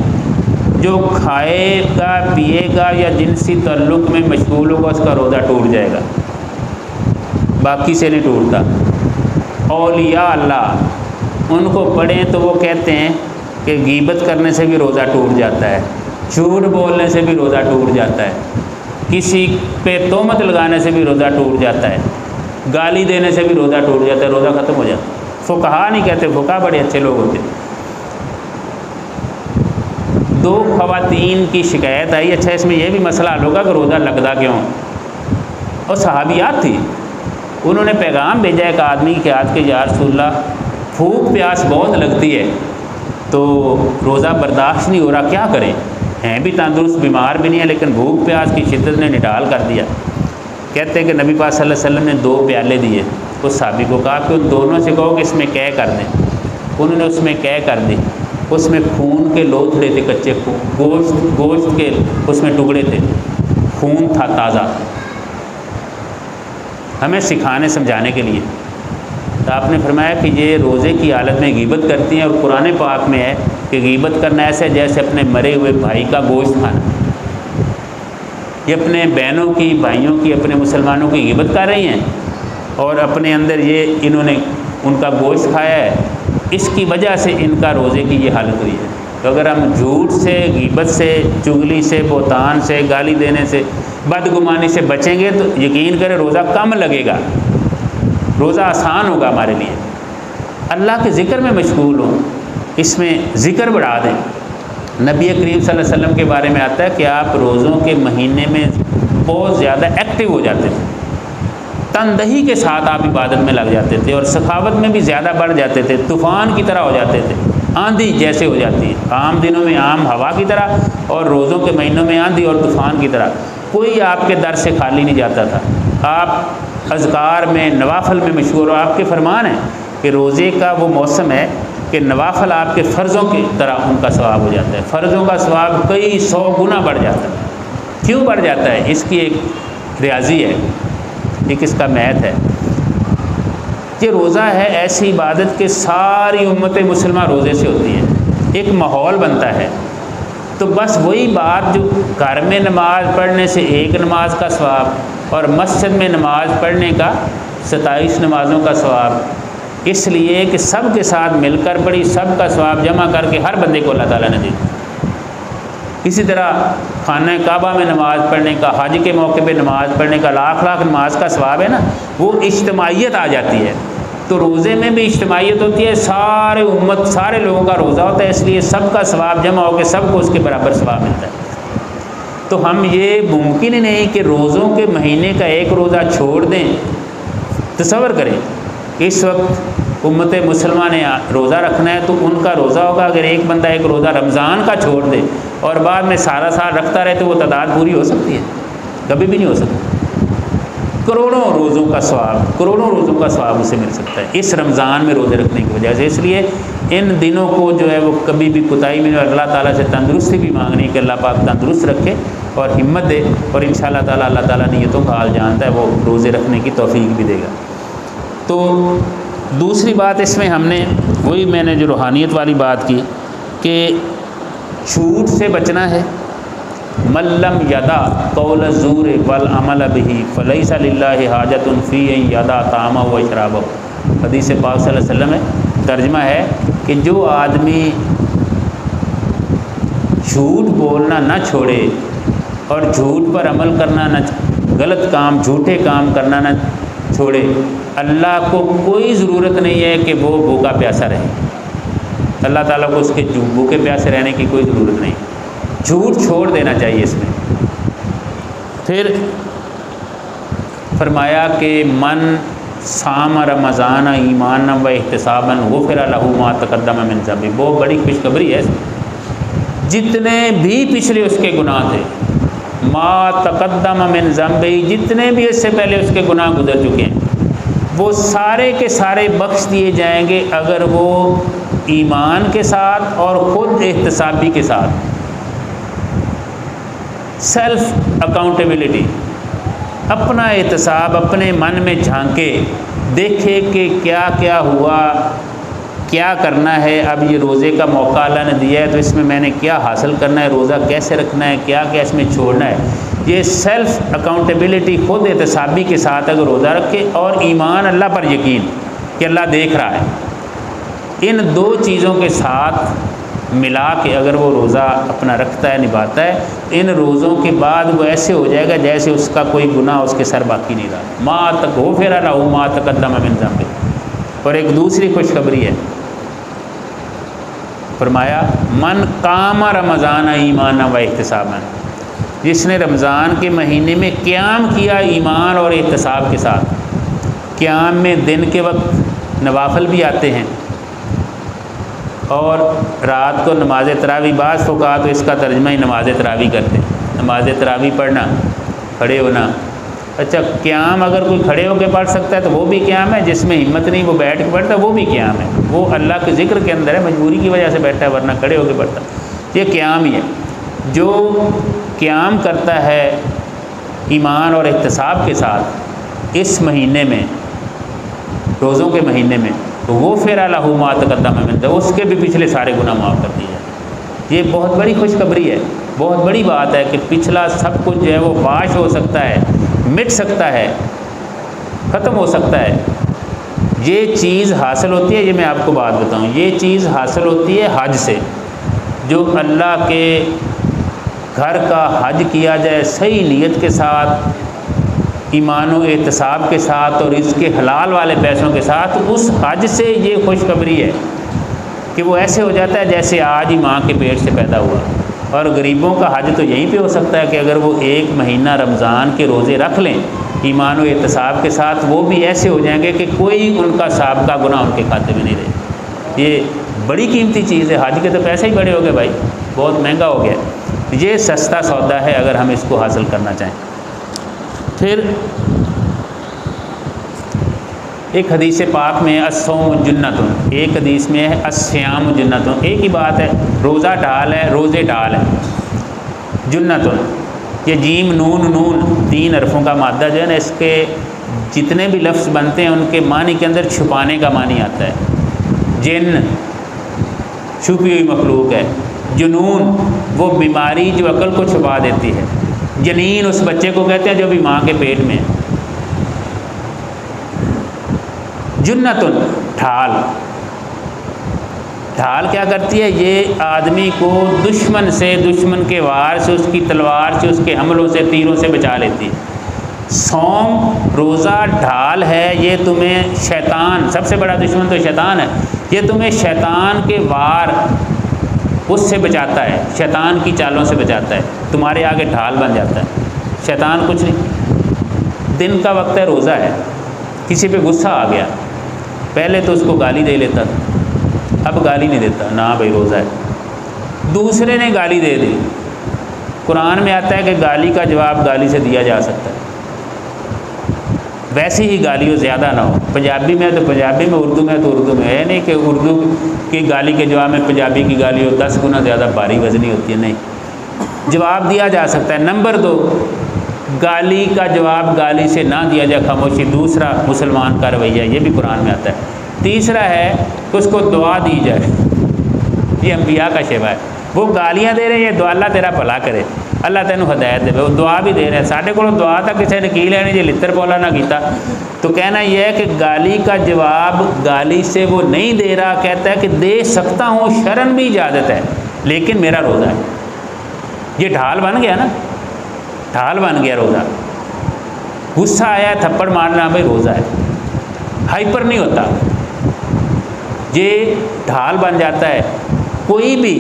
جو کھائے گا پیے گا یا جنسی تعلق میں مشغول ہوگا اس کا روزہ ٹوٹ جائے گا، باقی سے نہیں ٹوٹتا۔ اولیاء اللہ ان کو پڑھیں تو وہ کہتے ہیں کہ غیبت کرنے سے بھی روزہ ٹوٹ جاتا ہے، جھوٹ بولنے سے بھی روزہ ٹوٹ جاتا ہے، کسی پہ تہمت لگانے سے بھی روزہ ٹوٹ جاتا ہے، گالی دینے سے بھی روزہ ٹوٹ جاتا ہے، روزہ ختم ہو جاتا ہے۔ فقہا نہیں کہتے، فقہا بڑے اچھے لوگ ہوتے ہیں۔ دو خواتین کی شکایت آئی، اچھا اس میں یہ بھی مسئلہ حل ہوگا کہ روزہ لگتا کیوں، اور صحابیات تھی، انہوں نے پیغام بھیجا ایک آدمی کہ آج کے یا رسول اللہ بھوک پیاس بہت لگتی ہے تو روزہ برداشت نہیں ہو رہا، کیا کریں، ہیں بھی تندرست، بیمار بھی نہیں ہے، لیکن بھوک پیاس کی شدت نے نڈال کر دیا۔ کہتے ہیں کہ نبی پاک صلی اللہ علیہ وسلم نے 2 پیالے دیے، اس صحابی کو کہا کہ ان دونوں سے کہو کہ اس میں قے کر دیں۔ انہوں نے اس میں قے کر دی، اس میں خون کے لوتھڑے تھے، کچے گوشت کے اس میں ٹکڑے تھے، خون تھا تازہ، ہمیں سکھانے سمجھانے کے لیے۔ تو آپ نے فرمایا کہ یہ روزے کی حالت میں غیبت کرتی ہیں، اور قرآن پاک میں ہے کہ غیبت کرنا ایسے جیسے اپنے مرے ہوئے بھائی کا گوشت کھانا۔ یہ اپنے بہنوں کی، بھائیوں کی، اپنے مسلمانوں کی غیبت کر رہی ہیں اور اپنے اندر یہ انہوں نے ان کا گوشت کھایا ہے، اس کی وجہ سے ان کا روزے کی یہ حالت ہوئی ہے۔ تو اگر ہم جھوٹ سے، غیبت سے، چغلی سے، بہتان سے، گالی دینے سے، بدگمانی سے بچیں گے تو یقین کریں روزہ کم لگے گا، روزہ آسان ہوگا ہمارے لیے۔ اللہ کے ذکر میں مشغول ہوں، اس میں ذکر بڑھا دیں۔ نبی کریم صلی اللہ علیہ وسلم کے بارے میں آتا ہے کہ آپ روزوں کے مہینے میں بہت زیادہ ایکٹیو ہو جاتے تھے، تندہی کے ساتھ آپ عبادت میں لگ جاتے تھے، اور سخاوت میں بھی زیادہ بڑھ جاتے تھے، طوفان کی طرح ہو جاتے تھے، آندھی جیسے ہو جاتی ہے، عام دنوں میں عام ہوا کی طرح اور روزوں کے مہینوں میں آندھی اور طوفان کی طرح۔ کوئی آپ کے در سے خالی نہیں جاتا تھا، آپ اذکار میں، نوافل میں مشغول، اور آپ کے فرمان ہیں کہ روزے کا وہ موسم ہے کہ نوافل آپ کے فرضوں کی طرح ان کا ثواب ہو جاتا ہے، فرضوں کا ثواب کئی 100 گنا بڑھ جاتا ہے۔ کیوں بڑھ جاتا ہے؟ اس کی ایک ریاضی ہے، ایک اس کا میتھ ہے۔ یہ روزہ ہے ایسی عبادت کہ ساری امت مسلمہ روزے سے ہوتی ہے، ایک ماحول بنتا ہے۔ تو بس وہی بات جو گھر میں نماز پڑھنے سے 1 نماز کا ثواب اور مسجد میں نماز پڑھنے کا 27 نمازوں کا ثواب، اس لیے کہ سب کے ساتھ مل کر پڑھی، سب کا ثواب جمع کر کے ہر بندے کو اللہ تعالیٰ نے دی۔ اسی طرح خانہ کعبہ میں نماز پڑھنے کا، حج کے موقع پہ نماز پڑھنے کا، لاکھ نماز کا ثواب ہے نا، وہ اجتماعیت آ جاتی ہے۔ تو روزے میں بھی اجتماعیت ہوتی ہے، سارے امت، سارے لوگوں کا روزہ ہوتا ہے، اس لیے سب کا ثواب جمع ہو کے سب کو اس کے برابر ثواب ملتا ہے۔ تو ہم یہ ممکن ہی نہیں کہ روزوں کے مہینے کا 1 روزہ چھوڑ دیں۔ تصور کریں اس وقت امت مسلمہ نے روزہ رکھنا ہے تو ان کا روزہ ہوگا، اگر ایک بندہ 1 روزہ رمضان کا چھوڑ دے اور بعد میں سارا سال رکھتا رہے تو وہ تعداد پوری ہو سکتی ہے؟ کبھی بھی نہیں ہو سکتی۔ کروڑوں روزوں کا ثواب اسے مل سکتا ہے اس رمضان میں روزے رکھنے کی وجہ سے۔ اس لیے ان دنوں کو جو ہے وہ کبھی بھی کوتاہی میں، اللہ تعالیٰ سے تندرستی بھی مانگنی کہ اللہ پاک تندرست رکھے اور ہمت دے، اور انشاءاللہ تعالیٰ اللہ تعالیٰ نیتوں کا حال جانتا ہے، وہ روزے رکھنے کی توفیق بھی دے گا۔ تو دوسری بات اس میں ہم نے وہی میں نے جو روحانیت والی بات کی کہ جھوٹ سے بچنا ہے۔ من لم یدا قول الزور والعمل به فلیس للہ حاجۃ فی ان یدا طعامہ و شرابہ، حدیث پاک صلی اللہ علیہ وسلم ہے، ترجمہ ہے کہ جو آدمی جھوٹ بولنا نہ چھوڑے اور جھوٹ پر عمل کرنا نہ، غلط کام، جھوٹے کام کرنا نہ چھوڑے، اللہ کو کوئی ضرورت نہیں ہے کہ وہ بھوکا پیاسا رہے۔ اللہ تعالیٰ کو اس کے بھوکے پیاسے رہنے کی کوئی ضرورت نہیں، جھوٹ چھوڑ دینا چاہیے اس میں۔ پھر فرمایا کہ من صام رمضان ایمانا و احتسابا غفر لہ ما تقدم من ذنبہ، بہت بڑی خوشخبری ہے۔ جتنے بھی پچھلے اس کے گناہ تھے، ما تقدم من ذنبہ، جتنے بھی اس سے پہلے اس کے گناہ گزر چکے ہیں، وہ سارے کے سارے بخش دیے جائیں گے اگر وہ ایمان کے ساتھ اور خود احتسابی کے ساتھ، سیلف اکاؤنٹیبلٹی، اپنا احتساب اپنے من میں جھانکے، دیکھے کہ کیا کیا ہوا، کیا کرنا ہے، اب یہ روزے کا موقع اللہ نے دیا ہے تو اس میں میں نے کیا حاصل کرنا ہے، روزہ کیسے رکھنا ہے، کیا کیا اس میں چھوڑنا ہے۔ یہ سیلف اکاؤنٹیبلٹی، خود احتسابی کے ساتھ اگر روزہ رکھے اور ایمان اللہ پر یقین کہ اللہ دیکھ رہا ہے، ان دو چیزوں کے ساتھ ملا کے اگر وہ روزہ اپنا رکھتا ہے، نبھاتا ہے، ان روزوں کے بعد وہ ایسے ہو جائے گا جیسے اس کا کوئی گناہ اس کے سر باقی نہیں رہا، ما غفر لہ ما تقدم من ذنبہ۔ اور ایک دوسری خوشخبری ہے، فرمایا من قام رمضان ایمانا و احتسابا، جس نے رمضان کے مہینے میں قیام کیا ایمان اور احتساب کے ساتھ۔ قیام میں دن کے وقت نوافل بھی آتے ہیں اور رات کو نماز تراویح، بعض فقہا تو اس کا ترجمہ ہی نماز تراویح کرتے ہیں، نماز تراویح پڑھنا، کھڑے ہونا۔ اچھا، قیام اگر کوئی کھڑے ہو کے پڑھ سکتا ہے تو وہ بھی قیام ہے، جس میں ہمت نہیں وہ بیٹھ کے پڑھتا ہے وہ بھی قیام ہے، وہ اللہ کے ذکر کے اندر ہے، مجبوری کی وجہ سے بیٹھتا ہے ورنہ کھڑے ہو کے پڑھتا ہے، یہ قیام ہی ہے۔ جو قیام کرتا ہے ایمان اور احتساب کے ساتھ اس مہینے میں، روزوں کے مہینے میں، تو وہ غفر لہ ما تقدم من ذنبہ، اس کے بھی پچھلے سارے گناہ معاف کر دیے جائیں۔ یہ بہت بڑی خوشخبری ہے، بہت بڑی بات ہے کہ پچھلا سب کچھ جو ہے وہ فاش ہو سکتا ہے، مٹ سکتا ہے، ختم ہو سکتا ہے۔ یہ چیز حاصل ہوتی ہے، یہ میں آپ کو بات بتاؤں، یہ چیز حاصل ہوتی ہے حج سے۔ جو اللہ کے گھر کا حج کیا جائے صحیح نیت کے ساتھ، ایمان و احتساب کے ساتھ اور اس کے حلال والے پیسوں کے ساتھ، اس حج سے یہ خوشخبری ہے کہ وہ ایسے ہو جاتا ہے جیسے آج ہی ماں کے پیٹ سے پیدا ہوا۔ اور غریبوں کا حج تو یہیں پہ ہو سکتا ہے کہ اگر وہ ایک مہینہ رمضان کے روزے رکھ لیں ایمان و احتساب کے ساتھ، وہ بھی ایسے ہو جائیں گے کہ کوئی ان کا سابقہ گناہ ان کے کھاتے میں نہیں رہے۔ یہ بڑی قیمتی چیز ہے، حج کے تو پیسے ہی بڑے ہو گئے بھائی، بہت مہنگا ہو گیا، یہ سستا سودا ہے اگر ہم اس کو حاصل کرنا چاہیں۔ پھر ایک حدیث پاک میں الصوم جنۃ، ایک حدیث میں ہے الصیام جنۃ، ایک ہی بات ہے، روزہ ڈھال ہے، روزے ڈھال ہے۔ جنۃ، یہ جیم نون نون 3 حرفوں کا مادہ جو ہے نا، اس کے جتنے بھی لفظ بنتے ہیں ان کے معنی کے اندر چھپانے کا معنی آتا ہے۔ جن چھپی ہوئی مخلوق ہے، جنون وہ بیماری جو عقل کو چھپا دیتی ہے، جنین اس بچے کو کہتے ہیں جو بھی ماں کے پیٹ میں ہے۔ جنتن، ڈھال، ڈھال کیا کرتی ہے؟ یہ آدمی کو دشمن سے، دشمن کے وار سے، اس کی تلوار سے، اس کے حملوں سے، تیروں سے بچا لیتی ہے۔ صوم، روزہ ڈھال ہے، یہ تمہیں شیطان، سب سے بڑا دشمن تو شیطان ہے، یہ تمہیں شیطان کے وار اس سے بچاتا ہے، شیطان کی چالوں سے بچاتا ہے، تمہارے آگے ڈھال بن جاتا ہے۔ شیطان کچھ نہیں، دن کا وقت ہے، روزہ ہے، کسی پہ غصہ آ گیا، پہلے تو اس کو گالی دے لیتا تھا، اب گالی نہیں دیتا، نہ بھائی روزہ ہے۔ دوسرے نے گالی دے دی، قرآن میں آتا ہے کہ گالی کا جواب گالی سے دیا جا سکتا ہے، ویسی ہی گالی ہو، زیادہ نہ ہو، پنجابی میں تو پنجابی میں، اردو میں تو اردو میں، ہے نہیں کہ اردو کی گالی کے جواب میں پنجابی کی گالی ہو 10 گنا زیادہ بھاری وزنی ہوتی ہے، نہیں، جواب دیا جا سکتا ہے۔ نمبر 2، گالی کا جواب گالی سے نہ دیا جائے، خاموشی، دوسرا مسلمان کا رویہ، یہ بھی قرآن میں آتا ہے۔ تیسرا ہے کہ اس کو دعا دی جائے، یہ انبیاء کا شیوا ہے، وہ گالیاں دے رہے ہیں، یہ دعا اللہ تیرا بھلا کرے، اللہ تینوں ہدایت دے، وہ دعا بھی دے رہے ہیں۔ ساڈے کو دعا تک کسی نے کی لینی جی لتر پولا نہ کیتا، تو کہنا یہ ہے کہ گالی کا جواب گالی سے وہ نہیں دے رہا، کہتا ہے کہ دے سکتا ہوں، شرن بھی اجازت ہے، لیکن میرا روزہ ہے۔ یہ ڈھال بن گیا نا، ڈھال بن گیا روزہ۔ غصہ آیا ہے، تھپڑ مارنا، بھائی روزہ ہے، ہائپر نہیں ہوتا، یہ ڈھال بن جاتا ہے۔ کوئی بھی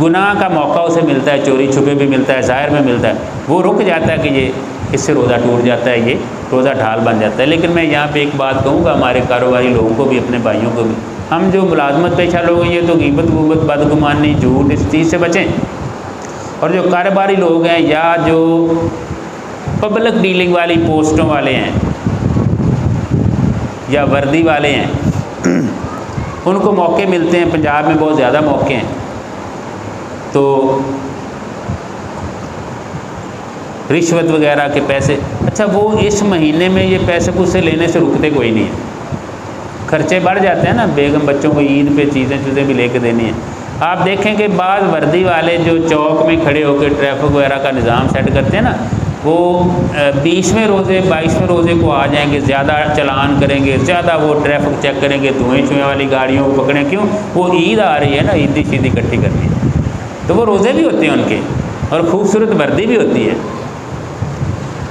گناہ کا موقع اسے ملتا ہے، چوری چھپے بھی ملتا ہے، ظاہر میں ملتا ہے، وہ رک جاتا ہے کہ یہ اس سے روزہ ٹوٹ جاتا ہے، یہ روزہ ڈھال بن جاتا ہے۔ لیکن میں یہاں پہ ایک بات کہوں گا ہمارے کاروباری لوگوں کو بھی، اپنے بھائیوں کو بھی، ہم جو ملازمت پیشہ لوگ ہیں یہ تو غیبت غوبت بدگمانی جھوٹ اس چیز سے بچیں، اور جو کاروباری لوگ ہیں یا جو پبلک ڈیلنگ والی پوسٹوں والے ہیں یا وردی والے ہیں، ان کو موقع ملتے ہیں، پنجاب میں بہت زیادہ موقع ہیں، تو رشوت وغیرہ کے پیسے، اچھا وہ اس مہینے میں یہ پیسے کچھ سے لینے سے رکتے کوئی نہیں ہے، خرچے بڑھ جاتے ہیں نا، بیگم بچوں کو عید پہ چیزیں بھی لے کے دینی ہیں۔ آپ دیکھیں کہ بعض وردی والے جو چوک میں کھڑے ہو کے ٹریفک وغیرہ کا نظام سیٹ کرتے ہیں نا، وہ 20ویں روزے 22ویں روزے کو آ جائیں گے، زیادہ چلان کریں گے، زیادہ وہ ٹریفک چیک کریں گے، دھوئیں چھوئیں والی گاڑیوں کو پکڑیں، کیوں؟ وہ عید آ رہی ہے نا، عیدی شیدی اکٹھی کرنی ہے، تو وہ روزے بھی ہوتے ہیں ان کے، اور خوبصورت وردی بھی ہوتی ہے۔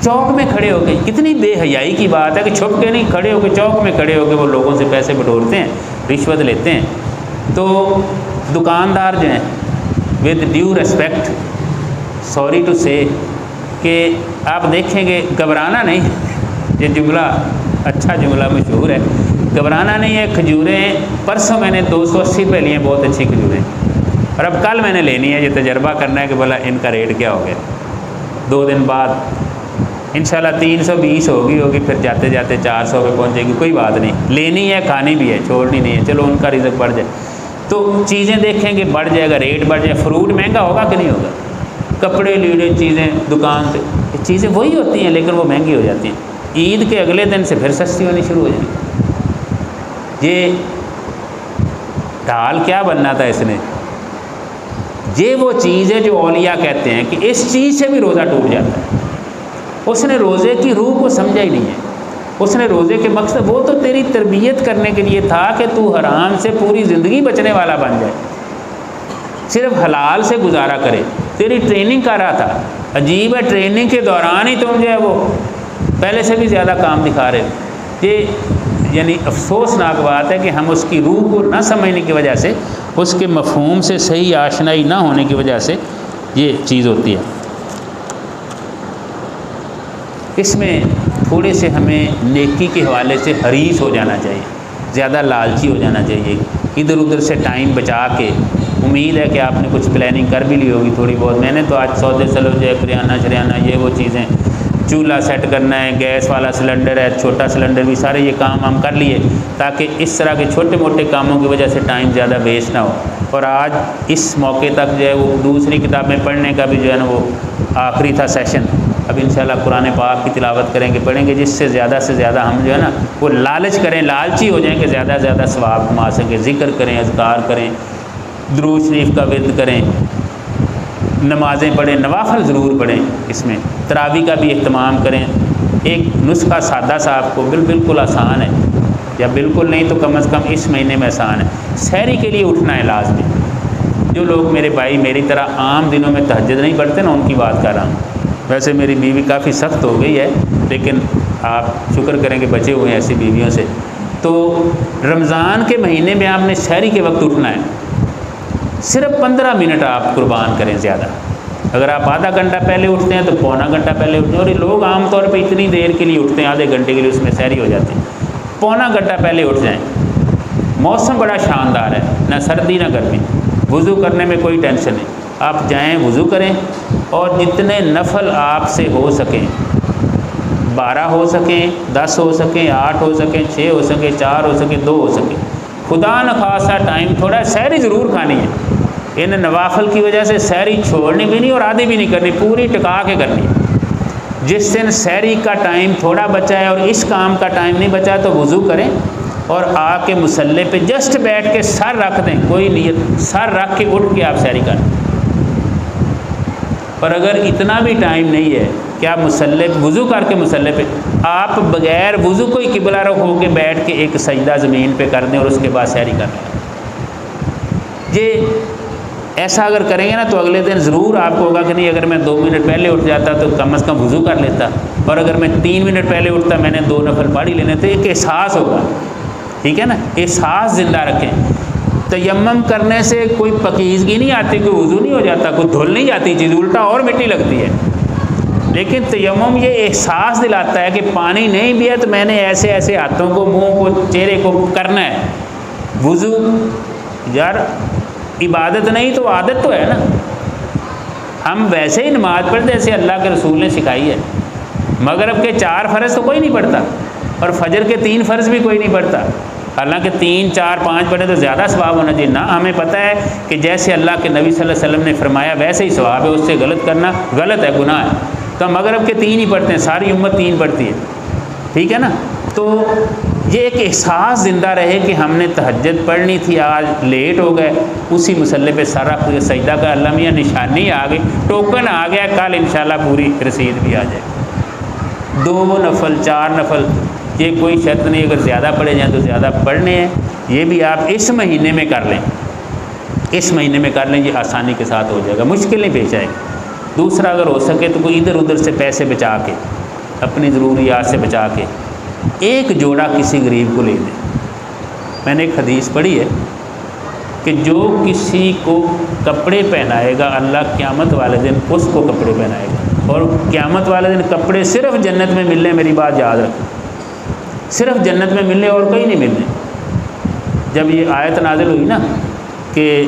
چوک میں کھڑے ہو کے، کتنی بے حیائی کی بات ہے کہ چھپ کے نہیں، کھڑے ہو کے چوک میں کھڑے ہو کے وہ لوگوں سے پیسے بٹورتے ہیں، رشوت لیتے ہیں۔ تو دکاندار جو ہیں with due respect, sorry to سے، کہ آپ دیکھیں گے گھبرانا نہیں، یہ جملہ اچھا جملہ مشہور ہے، گھبرانا نہیں ہے۔ کھجوریں پرسوں میں نے 280 روپے لیے، بہت اچھی کھجوریں، اور اب کل میں نے لینی ہے، یہ تجربہ کرنا ہے کہ بھلا ان کا ریٹ کیا ہو گیا۔ 2 دن بعد انشاءاللہ 320 ہوگی، پھر جاتے جاتے 400 پہ پہنچے گی، کوئی بات نہیں، لینی ہے، کھانی بھی ہے، چھوڑنی نہیں ہے، چلو ان کا رزق بڑھ جائے۔ تو چیزیں دیکھیں گے بڑھ جائے گا، ریٹ بڑھ جائے، فروٹ مہنگا ہوگا کہ نہیں ہوگا، کپڑے لیڑے چیزیں دکان پہ، یہ چیزیں وہی ہوتی ہیں لیکن وہ مہنگی ہو جاتی ہیں، عید کے اگلے دن سے پھر سستی ہونی شروع ہو جائیں گی۔ یہ ڈھال کیا بننا تھا اس نے؟ یہ وہ چیز ہے جو اولیاء کہتے ہیں کہ اس چیز سے بھی روزہ ٹوٹ جاتا ہے۔ اس نے روزے کی روح کو سمجھا ہی نہیں ہے، اس نے روزے کے مقصد، وہ تو تیری تربیت کرنے کے لیے تھا کہ تو حرام سے پوری زندگی بچنے والا بن جائے، صرف حلال سے گزارا کرے، تیری ٹریننگ کر رہا تھا۔ عجیب ہے، ٹریننگ کے دوران ہی تم جو ہے وہ پہلے سے بھی زیادہ کام دکھا رہے ہو۔ یہ یعنی افسوسناک بات ہے کہ ہم اس کی روح کو نہ سمجھنے کی وجہ سے، اس کے مفہوم سے صحیح آشنائی نہ ہونے کی وجہ سے یہ چیز ہوتی ہے۔ اس میں تھوڑے سے ہمیں نیکی کے حوالے سے حریص ہو جانا چاہیے، زیادہ لالچی ہو جانا چاہیے، ادھر ادھر سے ٹائم بچا کے۔ امید ہے کہ آپ نے کچھ پلاننگ کر بھی لی ہوگی تھوڑی بہت۔ میں نے تو آج سودے چلو جو ہے کریانہ شریانہ یہ وہ چیزیں، چولہا سیٹ کرنا ہے، گیس والا سلنڈر ہے، چھوٹا سلنڈر بھی، سارے یہ کام ہم کر لیے تاکہ اس طرح کے چھوٹے موٹے کاموں کی وجہ سے ٹائم زیادہ ویسٹ نہ ہو۔ اور آج اس موقع تک جو ہے وہ دوسری کتابیں پڑھنے کا بھی جو ہے نا وہ آخری تھا سیشن۔ اب انشاءاللہ قرآن پاک کی تلاوت کریں گے، پڑھیں گے، جس سے زیادہ ہم جو ہے نا وہ لالچ کریں، لالچی ہو جائیں کہ زیادہ سے زیادہ ثواب کما سکیں۔ ذکر کریں، اذکار کریں، درود شریف کا ورد کریں، نمازیں پڑھیں، نوافل ضرور پڑھیں، اس میں تراویح کا بھی اہتمام کریں۔ ایک نسخہ سادہ سا آپ کو بالکل آسان ہے، یا بالکل نہیں تو کم از کم اس مہینے میں آسان ہے، سحری کے لیے اٹھنا ہے لازمی۔ جو لوگ میرے بھائی میری طرح عام دنوں میں تہجد نہیں پڑھتے نا، ان کی بات کر رہا ہوں۔ ویسے میری بیوی کافی سخت ہو گئی ہے، لیکن آپ شکر کریں کہ بچے ہوئے ہیں ایسی بیویوں سے۔ تو رمضان کے مہینے میں آپ نے سحری کے وقت اٹھنا ہے، صرف 15 منٹ آپ قربان کریں زیادہ۔ اگر آپ آدھا گھنٹہ پہلے اٹھتے ہیں تو پونا گھنٹہ پہلے اٹھتے ہیں، اور یہ لوگ عام طور پہ اتنی دیر کے لیے اٹھتے ہیں، آدھے گھنٹے کے لیے، اس میں سحری ہو جاتی ہے۔ پونا گھنٹہ پہلے اٹھ جائیں، موسم بڑا شاندار ہے، نہ سردی نہ گرمی، وضو کرنے میں کوئی ٹینشن نہیں، آپ جائیں وضو کریں، اور جتنے نفل آپ سے ہو سکیں، 12 ہو سکیں، 10 ہو سکیں، 8 ہو سکیں، 6 ہو سکیں، 4 ہو سکیں، 2 ہو سکیں، خدا نخواستہ ٹائم تھوڑا سحری ضرور کھانی ہے۔ ان نوافل کی وجہ سے سحری چھوڑنی بھی نہیں اور آدھی بھی نہیں کرنی، پوری ٹکا کے کرنی ہے۔ جس دن سحری کا ٹائم تھوڑا بچا ہے اور اس کام کا ٹائم نہیں بچا تو وضو کریں، اور آ کے مصلی پہ جسٹ بیٹھ کے سر رکھ دیں، کوئی نیت، سر رکھ کے اٹھ کے آپ سحری کریں۔ اور اگر اتنا بھی ٹائم نہیں ہے کہ آپ مصلی وضو کر کے مصلی پہ، آپ بغیر وضو کوئی قبلہ رخ ہو کے بیٹھ کے ایک سجدہ زمین پہ کر دیں اور اس کے بعد سحری کر لیں۔ یہ ایسا اگر کریں گے نا تو اگلے دن ضرور آپ کو ہوگا کہ نہیں، اگر میں 2 منٹ پہلے اٹھ جاتا تو کم از کم وضو کر لیتا، اور اگر میں 3 منٹ پہلے اٹھتا میں نے 2 نفل پڑھ ہی لینے تھے۔ ایک احساس ہوگا، ٹھیک ہے نا، احساس زندہ رکھیں۔ تیمم کرنے سے کوئی پکیزگی نہیں آتی، کوئی وضو نہیں ہو جاتا، کوئی دھل نہیں جاتی چیز، الٹا اور مٹی لگتی ہے۔ لیکن تیمم یہ احساس دلاتا ہے کہ پانی نہیں بھی ہے تو میں نے ایسے ایسے ہاتھوں کو، منہ کو، چہرے کو کرنا ہے. وضو یار عبادت نہیں تو عادت تو ہے نا. ہم ویسے ہی نماز پڑھتے جیسے اللہ کے رسول نے سکھائی ہے. مغرب کے 4 فرض تو کوئی نہیں پڑھتا اور فجر کے 3 فرض بھی کوئی نہیں پڑھتا. حالانکہ 3، 4، 5 پڑھے تو زیادہ ثواب ہونا چاہیے. نہ، ہمیں پتہ ہے کہ جیسے اللہ کے نبی صلی اللہ علیہ وسلم نے فرمایا ویسے ہی ثواب ہے، اس سے غلط کرنا غلط ہے، گناہ ہے. تو ہم مغرب کے 3 ہی پڑھتے ہیں، ساری امت 3 پڑھتی ہے. ٹھیک ہے نا. تو یہ ایک احساس زندہ رہے کہ ہم نے تہجد پڑھنی تھی، آج لیٹ ہو گئے، اسی مسئلے پہ سارا سجدہ کا اللہ میاں نشانی آ گئی، ٹوکن آ گیا، کل انشاءاللہ پوری رسید بھی آ جائے. 2 نفل 4 نفل یہ کوئی شرط نہیں، اگر زیادہ پڑھے جائیں تو زیادہ پڑھنے ہیں. یہ بھی آپ اس مہینے میں کر لیں، اس مہینے میں کر لیں، یہ آسانی کے ساتھ ہو جائے گا، مشکل نہیں پیش آئے گی. دوسرا اگر ہو سکے تو کوئی ادھر ادھر سے پیسے بچا کے، اپنی ضروریات سے بچا کے ایک جوڑا کسی غریب کو لے دیں. میں نے ایک حدیث پڑھی ہے کہ جو کسی کو کپڑے پہنائے گا اللہ قیامت والے دن اس کو کپڑے پہنائے گا. اور قیامت والے دن کپڑے صرف جنت میں ملنے، میری بات یاد رکھیں، صرف جنت میں ملنے اور کہیں نہیں ملنے. جب یہ آیت نازل ہوئی نا کہ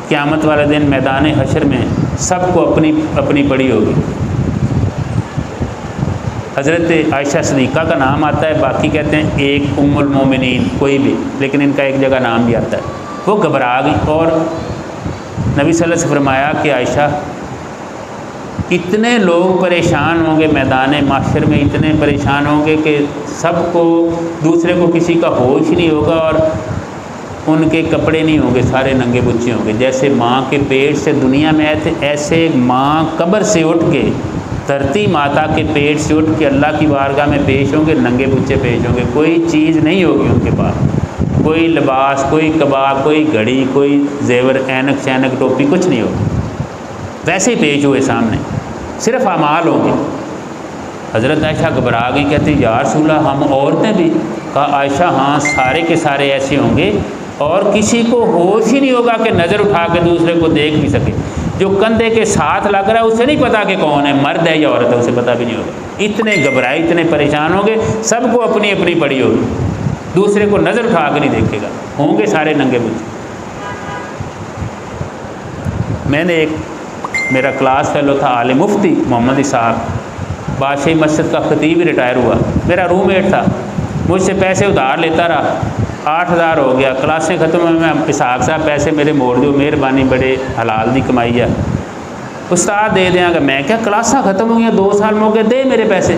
قیامت والے دن میدان حشر میں سب کو اپنی اپنی پڑی ہوگی. حضرت عائشہ صدیقہ کا نام آتا ہے، باقی کہتے ہیں ایک ام المومنین کوئی بھی، لیکن ان کا ایک جگہ نام بھی آتا ہے. وہ گھبرا گئی اور نبی صلی اللہ علیہ وسلم سے فرمایا کہ عائشہ اتنے لوگ پریشان ہوں گے میدان معاشر میں، اتنے پریشان ہوں گے کہ سب کو، دوسرے کو کسی کا ہوش ہی نہیں ہوگا اور ان کے کپڑے نہیں ہوں گے، سارے ننگے بچے ہوں گے. جیسے ماں کے پیٹ سے دنیا میں آئے تھے ایسے ماں قبر سے اٹھ کے، دھرتی ماتا کے پیٹ سے اٹھ کے اللہ کی بارگاہ میں پیش ہوں گے، ننگے بچے پیش ہوں گے. کوئی چیز نہیں ہوگی ان کے پاس، کوئی لباس، کوئی کباب، کوئی گھڑی، کوئی زیور، اینک شینک ٹوپی، کچھ نہیں ہوگی. ویسے ہی پیش ہوئے سامنے، صرف اعمال ہوں گے. حضرت عائشہ گھبرا گئی، کہتی یا رسول اللہ ہم عورتیں بھی؟ کہا عائشہ ہاں سارے کے سارے ایسے ہوں گے اور کسی کو ہوش ہی نہیں ہوگا کہ نظر اٹھا کے دوسرے کو دیکھ بھی سکے. جو کندھے کے ساتھ لگ رہا ہے اسے نہیں پتا کہ کون ہے، مرد ہے یا عورت ہے، اسے پتہ بھی نہیں ہوگا. اتنے گھبرائے، اتنے پریشان ہوں گے، سب کو اپنی اپنی پڑی ہوگی، دوسرے کو نظر اٹھا کے نہیں دیکھے گا، ہوں گے سارے ننگے بچے. میں نے ایک، میرا کلاس فیلو تھا عالم مفتی محمد اسحاق، بادشاہی مسجد کا خطیب ہی ریٹائر ہوا، میرا روم میٹ تھا، مجھ سے پیسے ادھار لیتا رہا. 8000 ہو گیا، کلاسیں ختم ہوئی، میں اسحاق صاحب پیسے میرے موڑ دو، مہربانی، بڑے حلال دی کمائی ہے. استاد دے دیاں گا. میں کیا کلاساں ختم ہو گیا، 2 سال موقع دے میرے پیسے.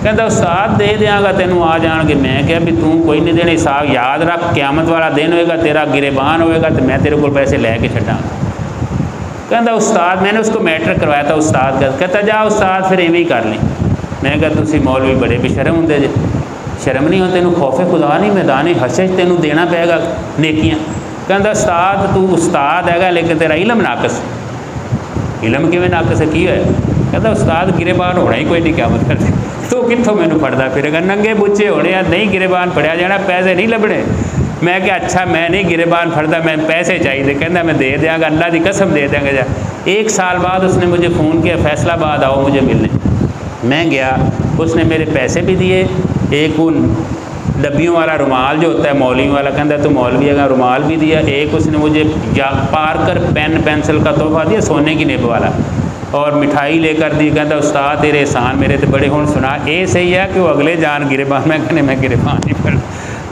کہتا استاد دے دیاں گا تینوں آ جان گے. میں کیا بھی توں کوئی نہیں دینے، اسحاق یاد رکھ قیامت والا دن ہوئے گا، تیرا گریبان ہوئے گا تو میں تیرے کو پیسے لے کے چھٹاں. کہتا استاد، میں نے اس کو میٹرک کروایا تھا استاد کا. کہتا جا استاد پھر ایویں ہی کر لیں. میں کہا تسی مولوی بڑے بے شرم ہوندے جے، شرم نہیں ہو تینوں، خوف خدا نہیں، میدان حشر تینوں دینا پے گا نیکیاں. کہتا استاد تو استاد ہے گا لیکن تیرا علم ناقص. علم کیویں ناقص ہے، کی ہے؟ کہتا استاد گریبان ہونا ہی کوئی نہیں قیامت کرتے. تو کتوں مینوں پڑھدا پھرے گا، ننگے بچے ہونے آ، نہیں گریبان پڑھیا جانا، پیسے نہیں لبنے. میں کہ اچھا میں نہیں گریبان پھڑدا، میں پیسے چاہیے. کہتا میں دے دیاں گا، اللہ دی قسم دے دیاں گا. جا 1 سال بعد اس نے مجھے فون کیا، فیصلہ آباد آؤ مجھے ملنے. میں گیا، اس نے میرے پیسے بھی دیے، ایک ان ڈبیوں والا رومال جو ہوتا ہے مولوی والا، کہتا تو مولوی کا رومال بھی دیا. ایک اس نے مجھے پارکر پین پینسل کا تحفہ دیا، سونے کی نب والا، اور مٹھائی لے کر دی. کہتا استاد تیرے احسان میرے تو بڑے ہوں، سنا اے صحیح ہے کہ وہ اگلے جان گریبان. میں کہنے میں گریبان نہیں پڑ.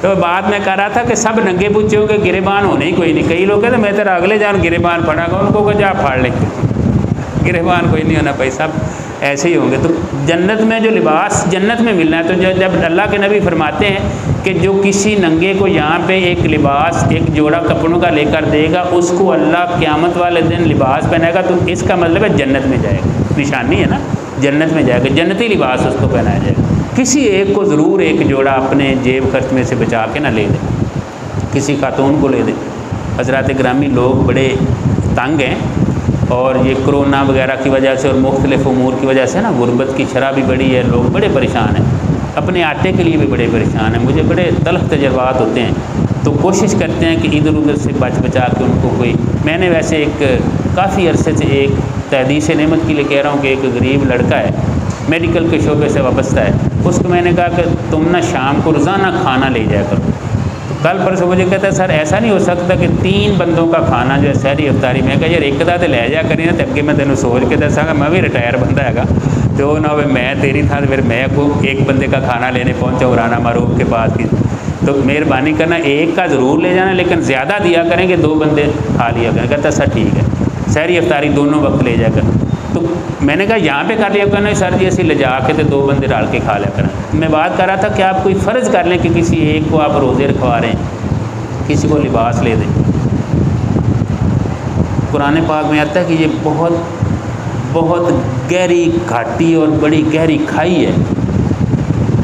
تو بعد میں کہہ رہا تھا کہ سب ننگے بچے ہوں گے، گریبان ہونے ہی کوئی نہیں. کئی لوگ کہتے میں تیرا اگلے جان گریبان پڑا گا، ان کو جا پھاڑ لیں، گریبان کوئی نہیں ہونا بھائی، سب ایسے ہی ہوں گے. تو جنت میں جو لباس جنت میں ملنا ہے، تو جب اللہ کے نبی فرماتے ہیں کہ جو کسی ننگے کو یہاں پہ ایک لباس، ایک جوڑا کپڑوں کا لے کر دے گا، اس کو اللہ قیامت والے دن لباس پہنائے گا، تو اس کا مطلب ہے جنت میں جائے گا. نشانی ہے نا، جنت میں جائے گا، جنتی لباس اس کو پہنایا جائے گا. کسی ایک کو ضرور ایک جوڑا اپنے جیب خرچ میں سے بچا کے نہ لے دے، کسی خاتون کو لے دے. حضرات گرامی، لوگ بڑے تنگ ہیں، اور یہ کرونا وغیرہ کی وجہ سے اور مختلف امور کی وجہ سے نا غربت کی شرح بھی بڑی ہے، لوگ بڑے پریشان ہیں، اپنے آٹے کے لیے بھی بڑے پریشان ہیں. مجھے بڑے تلخ تجربات ہوتے ہیں، تو کوشش کرتے ہیں کہ ادھر ادھر سے بچا کے ان کو کوئی. میں نے ویسے ایک کافی عرصے سے ایک تحدیث نعمت کے لیے کہہ رہا ہوں کہ ایک غریب لڑکا ہے، میڈیکل کے شعبے سے وابستہ ہے، اس کو میں نے کہا کہ تم نا شام کو روزانہ کھانا لے جایا کرو۔ کل پرسوں مجھے کہتا ہے سر ایسا نہیں ہو سکتا کہ 3 بندوں کا کھانا جو ہے سحری افطاری میں کہا یار ایک دا تو لے جا کری نا، تو اگے میں تینوں سوچ کے دساں گا میں بھی ریٹائر بندہ ہے گا، تو نہ ہوئے میں تیری تھا پھر میں کو ایک بندے کا کھانا لینے پہنچا رانا معروف کے پاس کی۔ تو مہربانی کرنا ایک کا ضرور لے جانا لیکن زیادہ دیا کریں کہ 2 بندے کھا لیا کریں۔ کہتا سر ٹھیک ہے، سحری افطاری دونوں وقت لے جا کر۔ تو میں نے کہا یہاں پہ کر لیا کرنا سر جی اسی لے جا کے تو 2 بندے ڈال کے کھا لیا کریں۔ میں بات کر رہا تھا کہ آپ کوئی فرض کر لیں کہ کسی ایک کو آپ روزے رکھوا رہے ہیں، کسی کو لباس لے دیں۔ قرآن پاک میں آتا ہے کہ یہ بہت گہری گھاٹی اور بڑی گہری کھائی ہے۔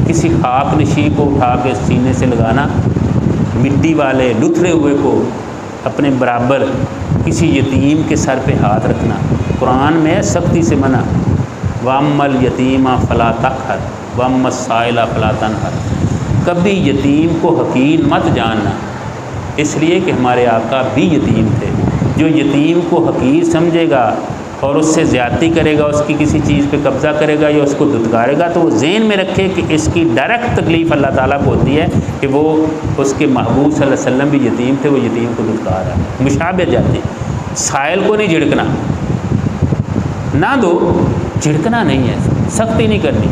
کسی خاک نشین کو اٹھا کے سینے سے لگانا، مٹی والے لتھڑے ہوئے کو اپنے برابر، کسی یتیم کے سر پہ ہاتھ رکھنا۔ قرآن میں سختی سے منع، وَأَمَّا الْيَتِيمَ فَلَا تَقْهَرْ وَأَمَّا السَّائِلَ فَلَا تَنْهَرْ۔ کبھی یتیم کو حقیر مت جاننا، اس لیے کہ ہمارے آقا بھی یتیم تھے۔ جو یتیم کو حقیر سمجھے گا اور اس سے زیادتی کرے گا، اس کی کسی چیز پہ قبضہ کرے گا یا اس کو دھتکارے گا، تو وہ ذہن میں رکھے کہ اس کی ڈائریکٹ تکلیف اللہ تعالیٰ کو ہوتی ہے کہ وہ اس کے محبوب صلی اللہ علیہ وسلم بھی یتیم تھے، وہ یتیم کو دھتکار رہا ہے۔ مشابہت جاتی، سائل کو نہیں جھڑکنا، نہ دو، جھڑکنا نہیں ہے، سختی نہیں کرنی،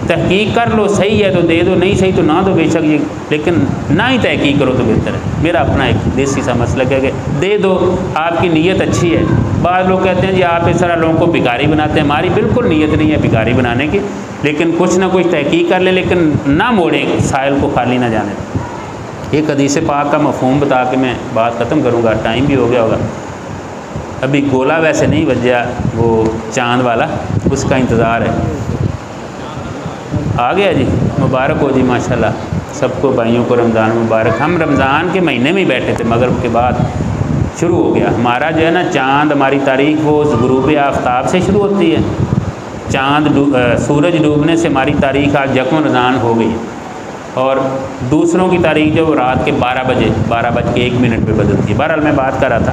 تحقیق کر لو، صحیح ہے تو دے دو، نہیں صحیح تو نہ دو بے شک، یہ لیکن نہ ہی تحقیق کرو تو بہتر ہے۔ میرا اپنا ایک دیسی سا مسئلہ ہے کہ دے دو، آپ کی نیت اچھی ہے۔ بعض لوگ کہتے ہیں جی آپ اس طرح لوگوں کو بھکاری بناتے ہیں، ہماری بالکل نیت نہیں ہے بھکاری بنانے کی، لیکن کچھ نہ کچھ تحقیق کر لیں، لیکن نہ موڑیں، سائل کو خالی نہ جانے دیں۔ ایک حدیث پاک کا مفہوم بتا کے میں بات ختم کروں گا، ٹائم بھی ہو گیا ہوگا۔ ابھی گولا ویسے نہیں بجیا، وہ چاند والا، اس کا انتظار ہے۔ آ گیا جی، مبارک ہو جی ماشاءاللہ سب کو، بھائیوں کو رمضان مبارک۔ ہم رمضان کے مہینے میں ہی بیٹھے تھے، مغرب کے بعد شروع ہو گیا ہمارا جو ہے نا چاند، ہماری تاریخ وہ غروب آفتاب سے شروع ہوتی ہے۔ چاند سورج ڈوبنے سے ہماری تاریخ آج یکم رمضان ہو گئی، اور دوسروں کی تاریخ جو وہ رات کے 12:01 پہ بدلتی ہے۔ بہرحال میں بات کر رہا تھا،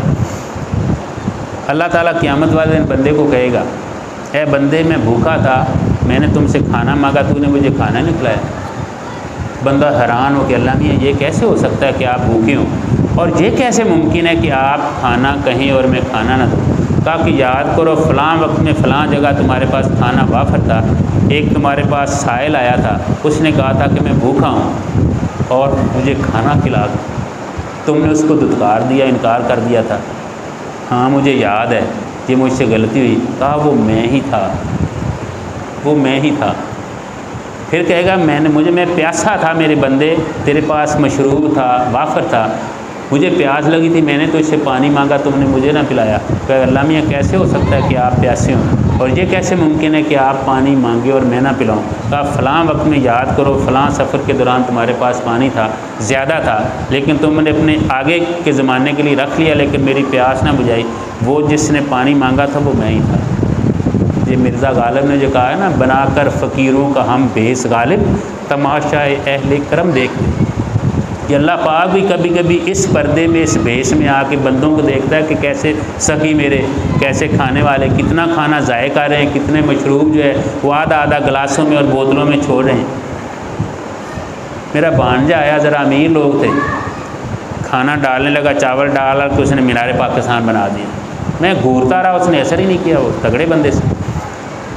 اللہ تعالیٰ قیامت والے دن بندے کو کہے گا اے بندے میں بھوکا تھا، میں نے تم سے کھانا مانگا، تو نے مجھے کھانا نہیں کھلایا۔ بندہ حیران ہو کہ اللہ میاں یہ کیسے ہو سکتا ہے کہ آپ بھوکے ہوں، اور یہ کیسے ممکن ہے کہ آپ کھانا کہیں اور میں کھانا نہ دوں۔ کہا کہ یاد کرو فلاں وقت میں فلاں جگہ تمہارے پاس کھانا وافر تھا، ایک تمہارے پاس سائل آیا تھا، اس نے کہا تھا کہ میں بھوکا ہوں اور مجھے کھانا کھلا دو، تم نے اس کو دھتکار دیا، انکار کر دیا تھا۔ ہاں مجھے یاد ہے، یہ مجھ سے غلطی ہوئی۔ کہا وہ میں ہی تھا، وہ میں ہی تھا۔ پھر کہے گا میں پیاسا تھا میرے بندے، تیرے پاس مشروب تھا، وافر تھا، مجھے پیاس لگی تھی، میں نے تو اس سے پانی مانگا، تم نے مجھے نہ پلایا۔ کہ اللہ میاں کیسے ہو سکتا ہے کہ آپ پیاسے ہوں، اور یہ کیسے ممکن ہے کہ آپ پانی مانگے اور میں نہ پلاؤں۔ کہا فلاں وقت میں یاد کرو، فلاں سفر کے دوران تمہارے پاس پانی تھا، زیادہ تھا، لیکن تم نے اپنے آگے کے زمانے کے لیے رکھ لیا، لیکن میری پیاس نہ بجھائی۔ وہ جس نے پانی مانگا تھا وہ میں ہی تھا۔ یہ مرزا غالب نے جو کہا ہے نا، بنا کر فقیروں کا ہم بھیس غالب، تماشا اہل کرم دیکھ لیں۔ کہ اللہ پاک بھی کبھی کبھی اس پردے میں، اس بھیس میں آ کے بندوں کو دیکھتا ہے کہ کیسے سخی میرے، کیسے کھانے والے، کتنا کھانا ضائع کر رہے ہیں، کتنے مشروب جو ہے وہ آدھا گلاسوں میں اور بوتلوں میں چھوڑ رہے ہیں۔ میرا بھانجا آیا، ذرا امیر لوگ تھے، کھانا ڈالنے لگا، چاول ڈالا تو اس نے مینار پاکستان بنا دیا۔ میں گھورتا رہا، اس نے اثر ہی نہیں کیا، وہ تگڑے بندے سے۔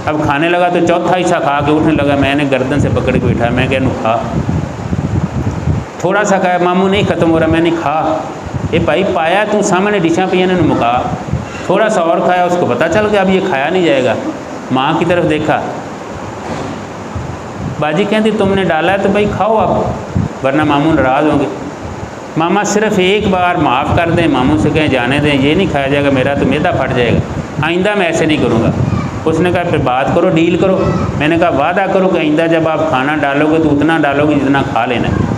اب کھانے لگا تو چوتھا حصہ کھا کے اٹھنے لگا، میں نے گردن سے پکڑ کے اٹھایا، میں کہا کھا، تھوڑا سا کھایا، ماموں نہیں ختم ہو رہا، میں نے کھا۔ یہ بھائی پایا تو سامنے ڈشاں پہ انہوں نے مکا، تھوڑا سا اور کھایا، اس کو پتہ چل گیا اب یہ کھایا نہیں جائے گا۔ ماں کی طرف دیکھا، باجی کہتی تم نے ڈالا ہے تو بھائی کھاؤ اب، ورنہ ماموں ناراض ہوں گے۔ ماما صرف ایک بار معاف کر دیں، ماموں سے کہیں جانے دیں، یہ نہیں کھایا جائے گا، میرا تو معدہ پھٹ جائے گا، آئندہ میں ایسے نہیں کروں گا۔ اس نے کہا پھر بات کرو، ڈیل کرو۔ میں نے کہا وعدہ کرو کہ آئندہ جب آپ کھانا ڈالو گے تو اتنا ڈالو گے جتنا کھا لینا ہے۔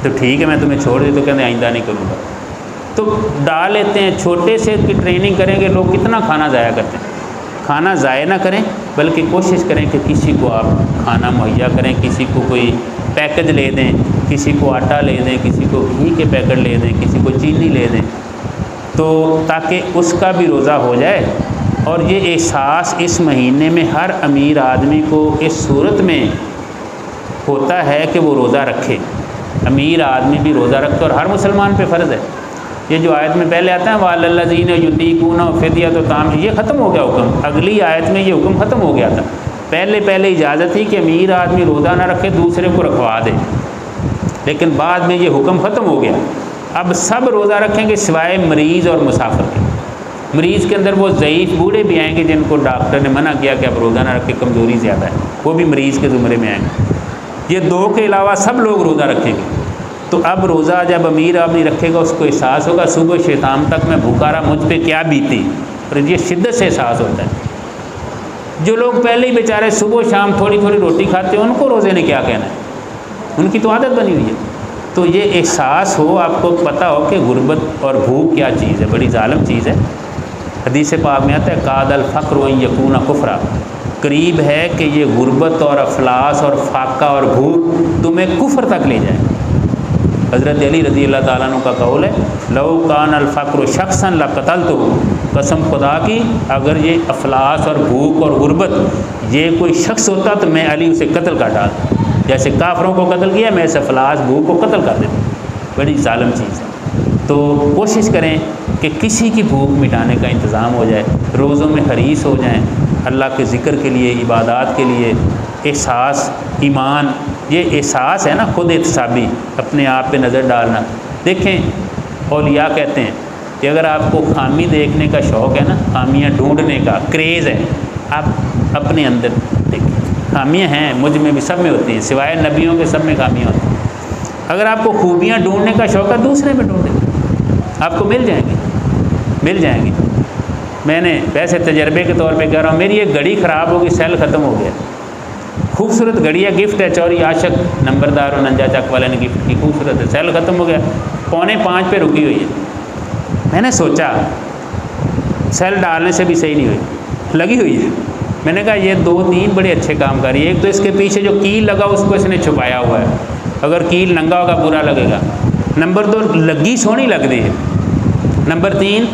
تو ٹھیک ہے میں تمہیں چھوڑ دی، تو کہتے آئندہ نہیں کروں گا۔ تو ڈال لیتے ہیں، چھوٹے سے کی ٹریننگ کریں گے، لوگ کتنا کھانا ضائع کرتے ہیں۔ کھانا ضائع نہ کریں، بلکہ کوشش کریں کہ کسی کو آپ کھانا مہیا کریں، کسی کو کوئی پیکج لے دیں، کسی کو آٹا لے دیں، کسی کو گھی کے پیکٹ لے دیں، کسی کو چینی لے دیں، تو تاکہ اس کا بھی روزہ ہو جائے اور یہ احساس اس مہینے میں ہر امیر آدمی کو اس صورت میں ہوتا ہے کہ وہ روزہ رکھے. امیر آدمی بھی روزہ رکھے اور ہر مسلمان پہ فرض ہے. یہ جو آیت میں پہلے آتا ہے وَعَلَى الَّذِينَ يُطِيقُونَهُ فِدْيَةٌ طَعَامُ، یہ ختم ہو گیا حکم. اگلی آیت میں یہ حکم ختم ہو گیا تھا. پہلے اجازت تھی کہ امیر آدمی روزہ نہ رکھے، دوسرے کو رکھوا دے، لیکن بعد میں یہ حکم ختم ہو گیا. اب سب روزہ رکھیں گے سوائے مریض اور مسافر کے. مریض کے اندر وہ ضعیف بوڑھے بھی آئیں گے جن کو ڈاکٹر نے منع کیا کہ اب روزہ نہ رکھے، کمزوری زیادہ ہے، وہ بھی مریض کے زمرے میں آئیں گے. یہ دو کے علاوہ سب لوگ روزہ رکھیں گے. تو اب روزہ جب امیر آدمی رکھے گا اس کو احساس ہوگا صبح سے شام تک میں بھوکا رہا، مجھ پہ کیا بیتی، اور یہ شدت سے احساس ہوتا ہے. جو لوگ پہلے ہی بیچارے صبح شام تھوڑی تھوڑی روٹی کھاتے ہیں ان کو روزے نے کیا کہنا ہے، ان کی تو عادت بنی ہوئی ہے. تو یہ احساس ہو، آپ کو پتہ ہو کہ غربت اور بھوک کیا چیز ہے، بڑی ظالم چیز ہے. حدیث پاک میں آتا ہے کاد الفقر ان یکون کفرا، قریب ہے کہ یہ غربت اور افلاس اور فاقہ اور بھوک تمہیں کفر تک لے جائے. حضرت علی رضی اللہ تعالیٰ عنہ کا قول ہے لو کان الفقر شخصا لقتلتہ، قسم خدا کی اگر یہ افلاس اور بھوک اور غربت یہ کوئی شخص ہوتا تو میں علی اسے قتل کر ڈالتا. جیسے کافروں کو قتل کیا میں اس افلاس بھوک کو قتل کر دیتا. بڑی ظالم چیز ہے. تو کوشش کریں کہ کسی کی بھوک مٹانے کا انتظام ہو جائے، روزوں میں حریص ہو جائیں اللہ کے ذکر کے لیے، عبادات کے لیے. احساس ایمان، یہ احساس ہے نا خود احتسابی، اپنے آپ پہ نظر ڈالنا. دیکھیں اولیاء کہتے ہیں کہ اگر آپ کو خامی دیکھنے کا شوق ہے نا، خامیاں ڈھونڈنے کا کریز ہے، آپ اپنے اندر دیکھیں. خامیاں ہیں مجھ میں بھی، سب میں ہوتی ہیں، سوائے نبیوں کے سب میں خامیاں ہوتی ہیں. اگر آپ کو خوبیاں ڈھونڈنے کا شوق ہے دوسرے میں ڈھونڈیں، آپ کو مل جائیں گی. میں نے ویسے تجربے کے طور پہ کہہ رہا ہوں، میری ایک گھڑی خراب ہوگی، سیل ختم ہو گیا. خوبصورت گھڑی ہے، گفٹ ہے، چوری عاشق نمبردار اور ننجا چک والے نے گفٹ کی، خوبصورت ہے، سیل ختم ہو گیا، 4:45 پہ رکی ہوئی ہے. میں نے سوچا سیل ڈالنے سے بھی صحیح نہیں ہوئی، لگی ہوئی ہے. میں نے کہا یہ 2-3 بڑے اچھے کام کر رہی ہے. ایک تو اس کے پیچھے جو کیل لگا اس کو اس نے چھپایا ہوا ہے، اگر کیل ننگا ہوگا برا لگے گا. نمبر 2 لگی سونی لگتی ہے. نمبر 3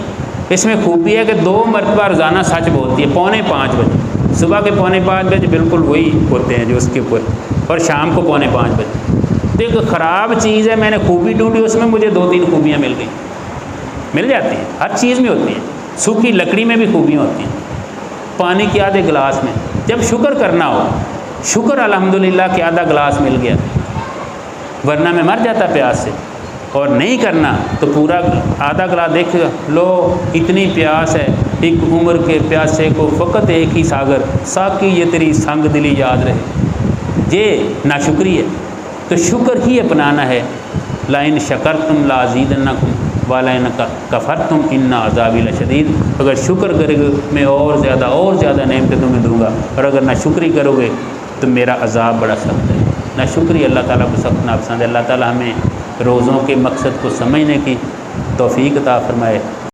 اس میں خوبی ہے کہ 2 مرتبہ روزانہ سچ بولتی ہے. 4:45 بجے، صبح کے 4:45 بجے بالکل وہی ہوتے ہیں جو اس کے اوپر، اور شام کو 4:45 بجے. تو ایک خراب چیز ہے، میں نے خوبی ڈھونڈی، اس میں مجھے 2-3 خوبیاں مل گئیں. مل جاتی ہیں، ہر چیز میں ہوتی ہیں. سوکھی لکڑی میں بھی خوبیاں ہوتی ہیں، پانی کے آدھے گلاس میں. جب شکر کرنا ہو، شکر الحمدللہ کہ آدھا گلاس مل گیا، ورنہ میں مر جاتا پیاس سے. اور نہیں کرنا تو پورا آدھا گلاس دیکھ لو، اتنی پیاس ہے. ایک عمر کے پیاسے کو فقط ایک ہی ساگر، ساقی یہ تیری سنگ دلی یاد رہے. یہ ناشکری ہے. تو شکر ہی اپنانا ہے. لَإِن شَكَرْتُمْ لَأَزِيدَنَّكُمْ وَلَئِن كَفَرْتُمْ إِنَّ عَذَابِي لَشَدِيدٌ. اگر شکر کرے گے میں اور زیادہ نعمتیں تمہیں دوں گا، اور اگر نہ شکری کرو گے تو میرا عذاب بڑا سخت ہے. نہ شکری اللہ تعالیٰ کو سخت ناپسند ہے. اللہ تعالیٰ ہمیں روزوں کے مقصد کو سمجھنے کی توفیق عطا فرمائے.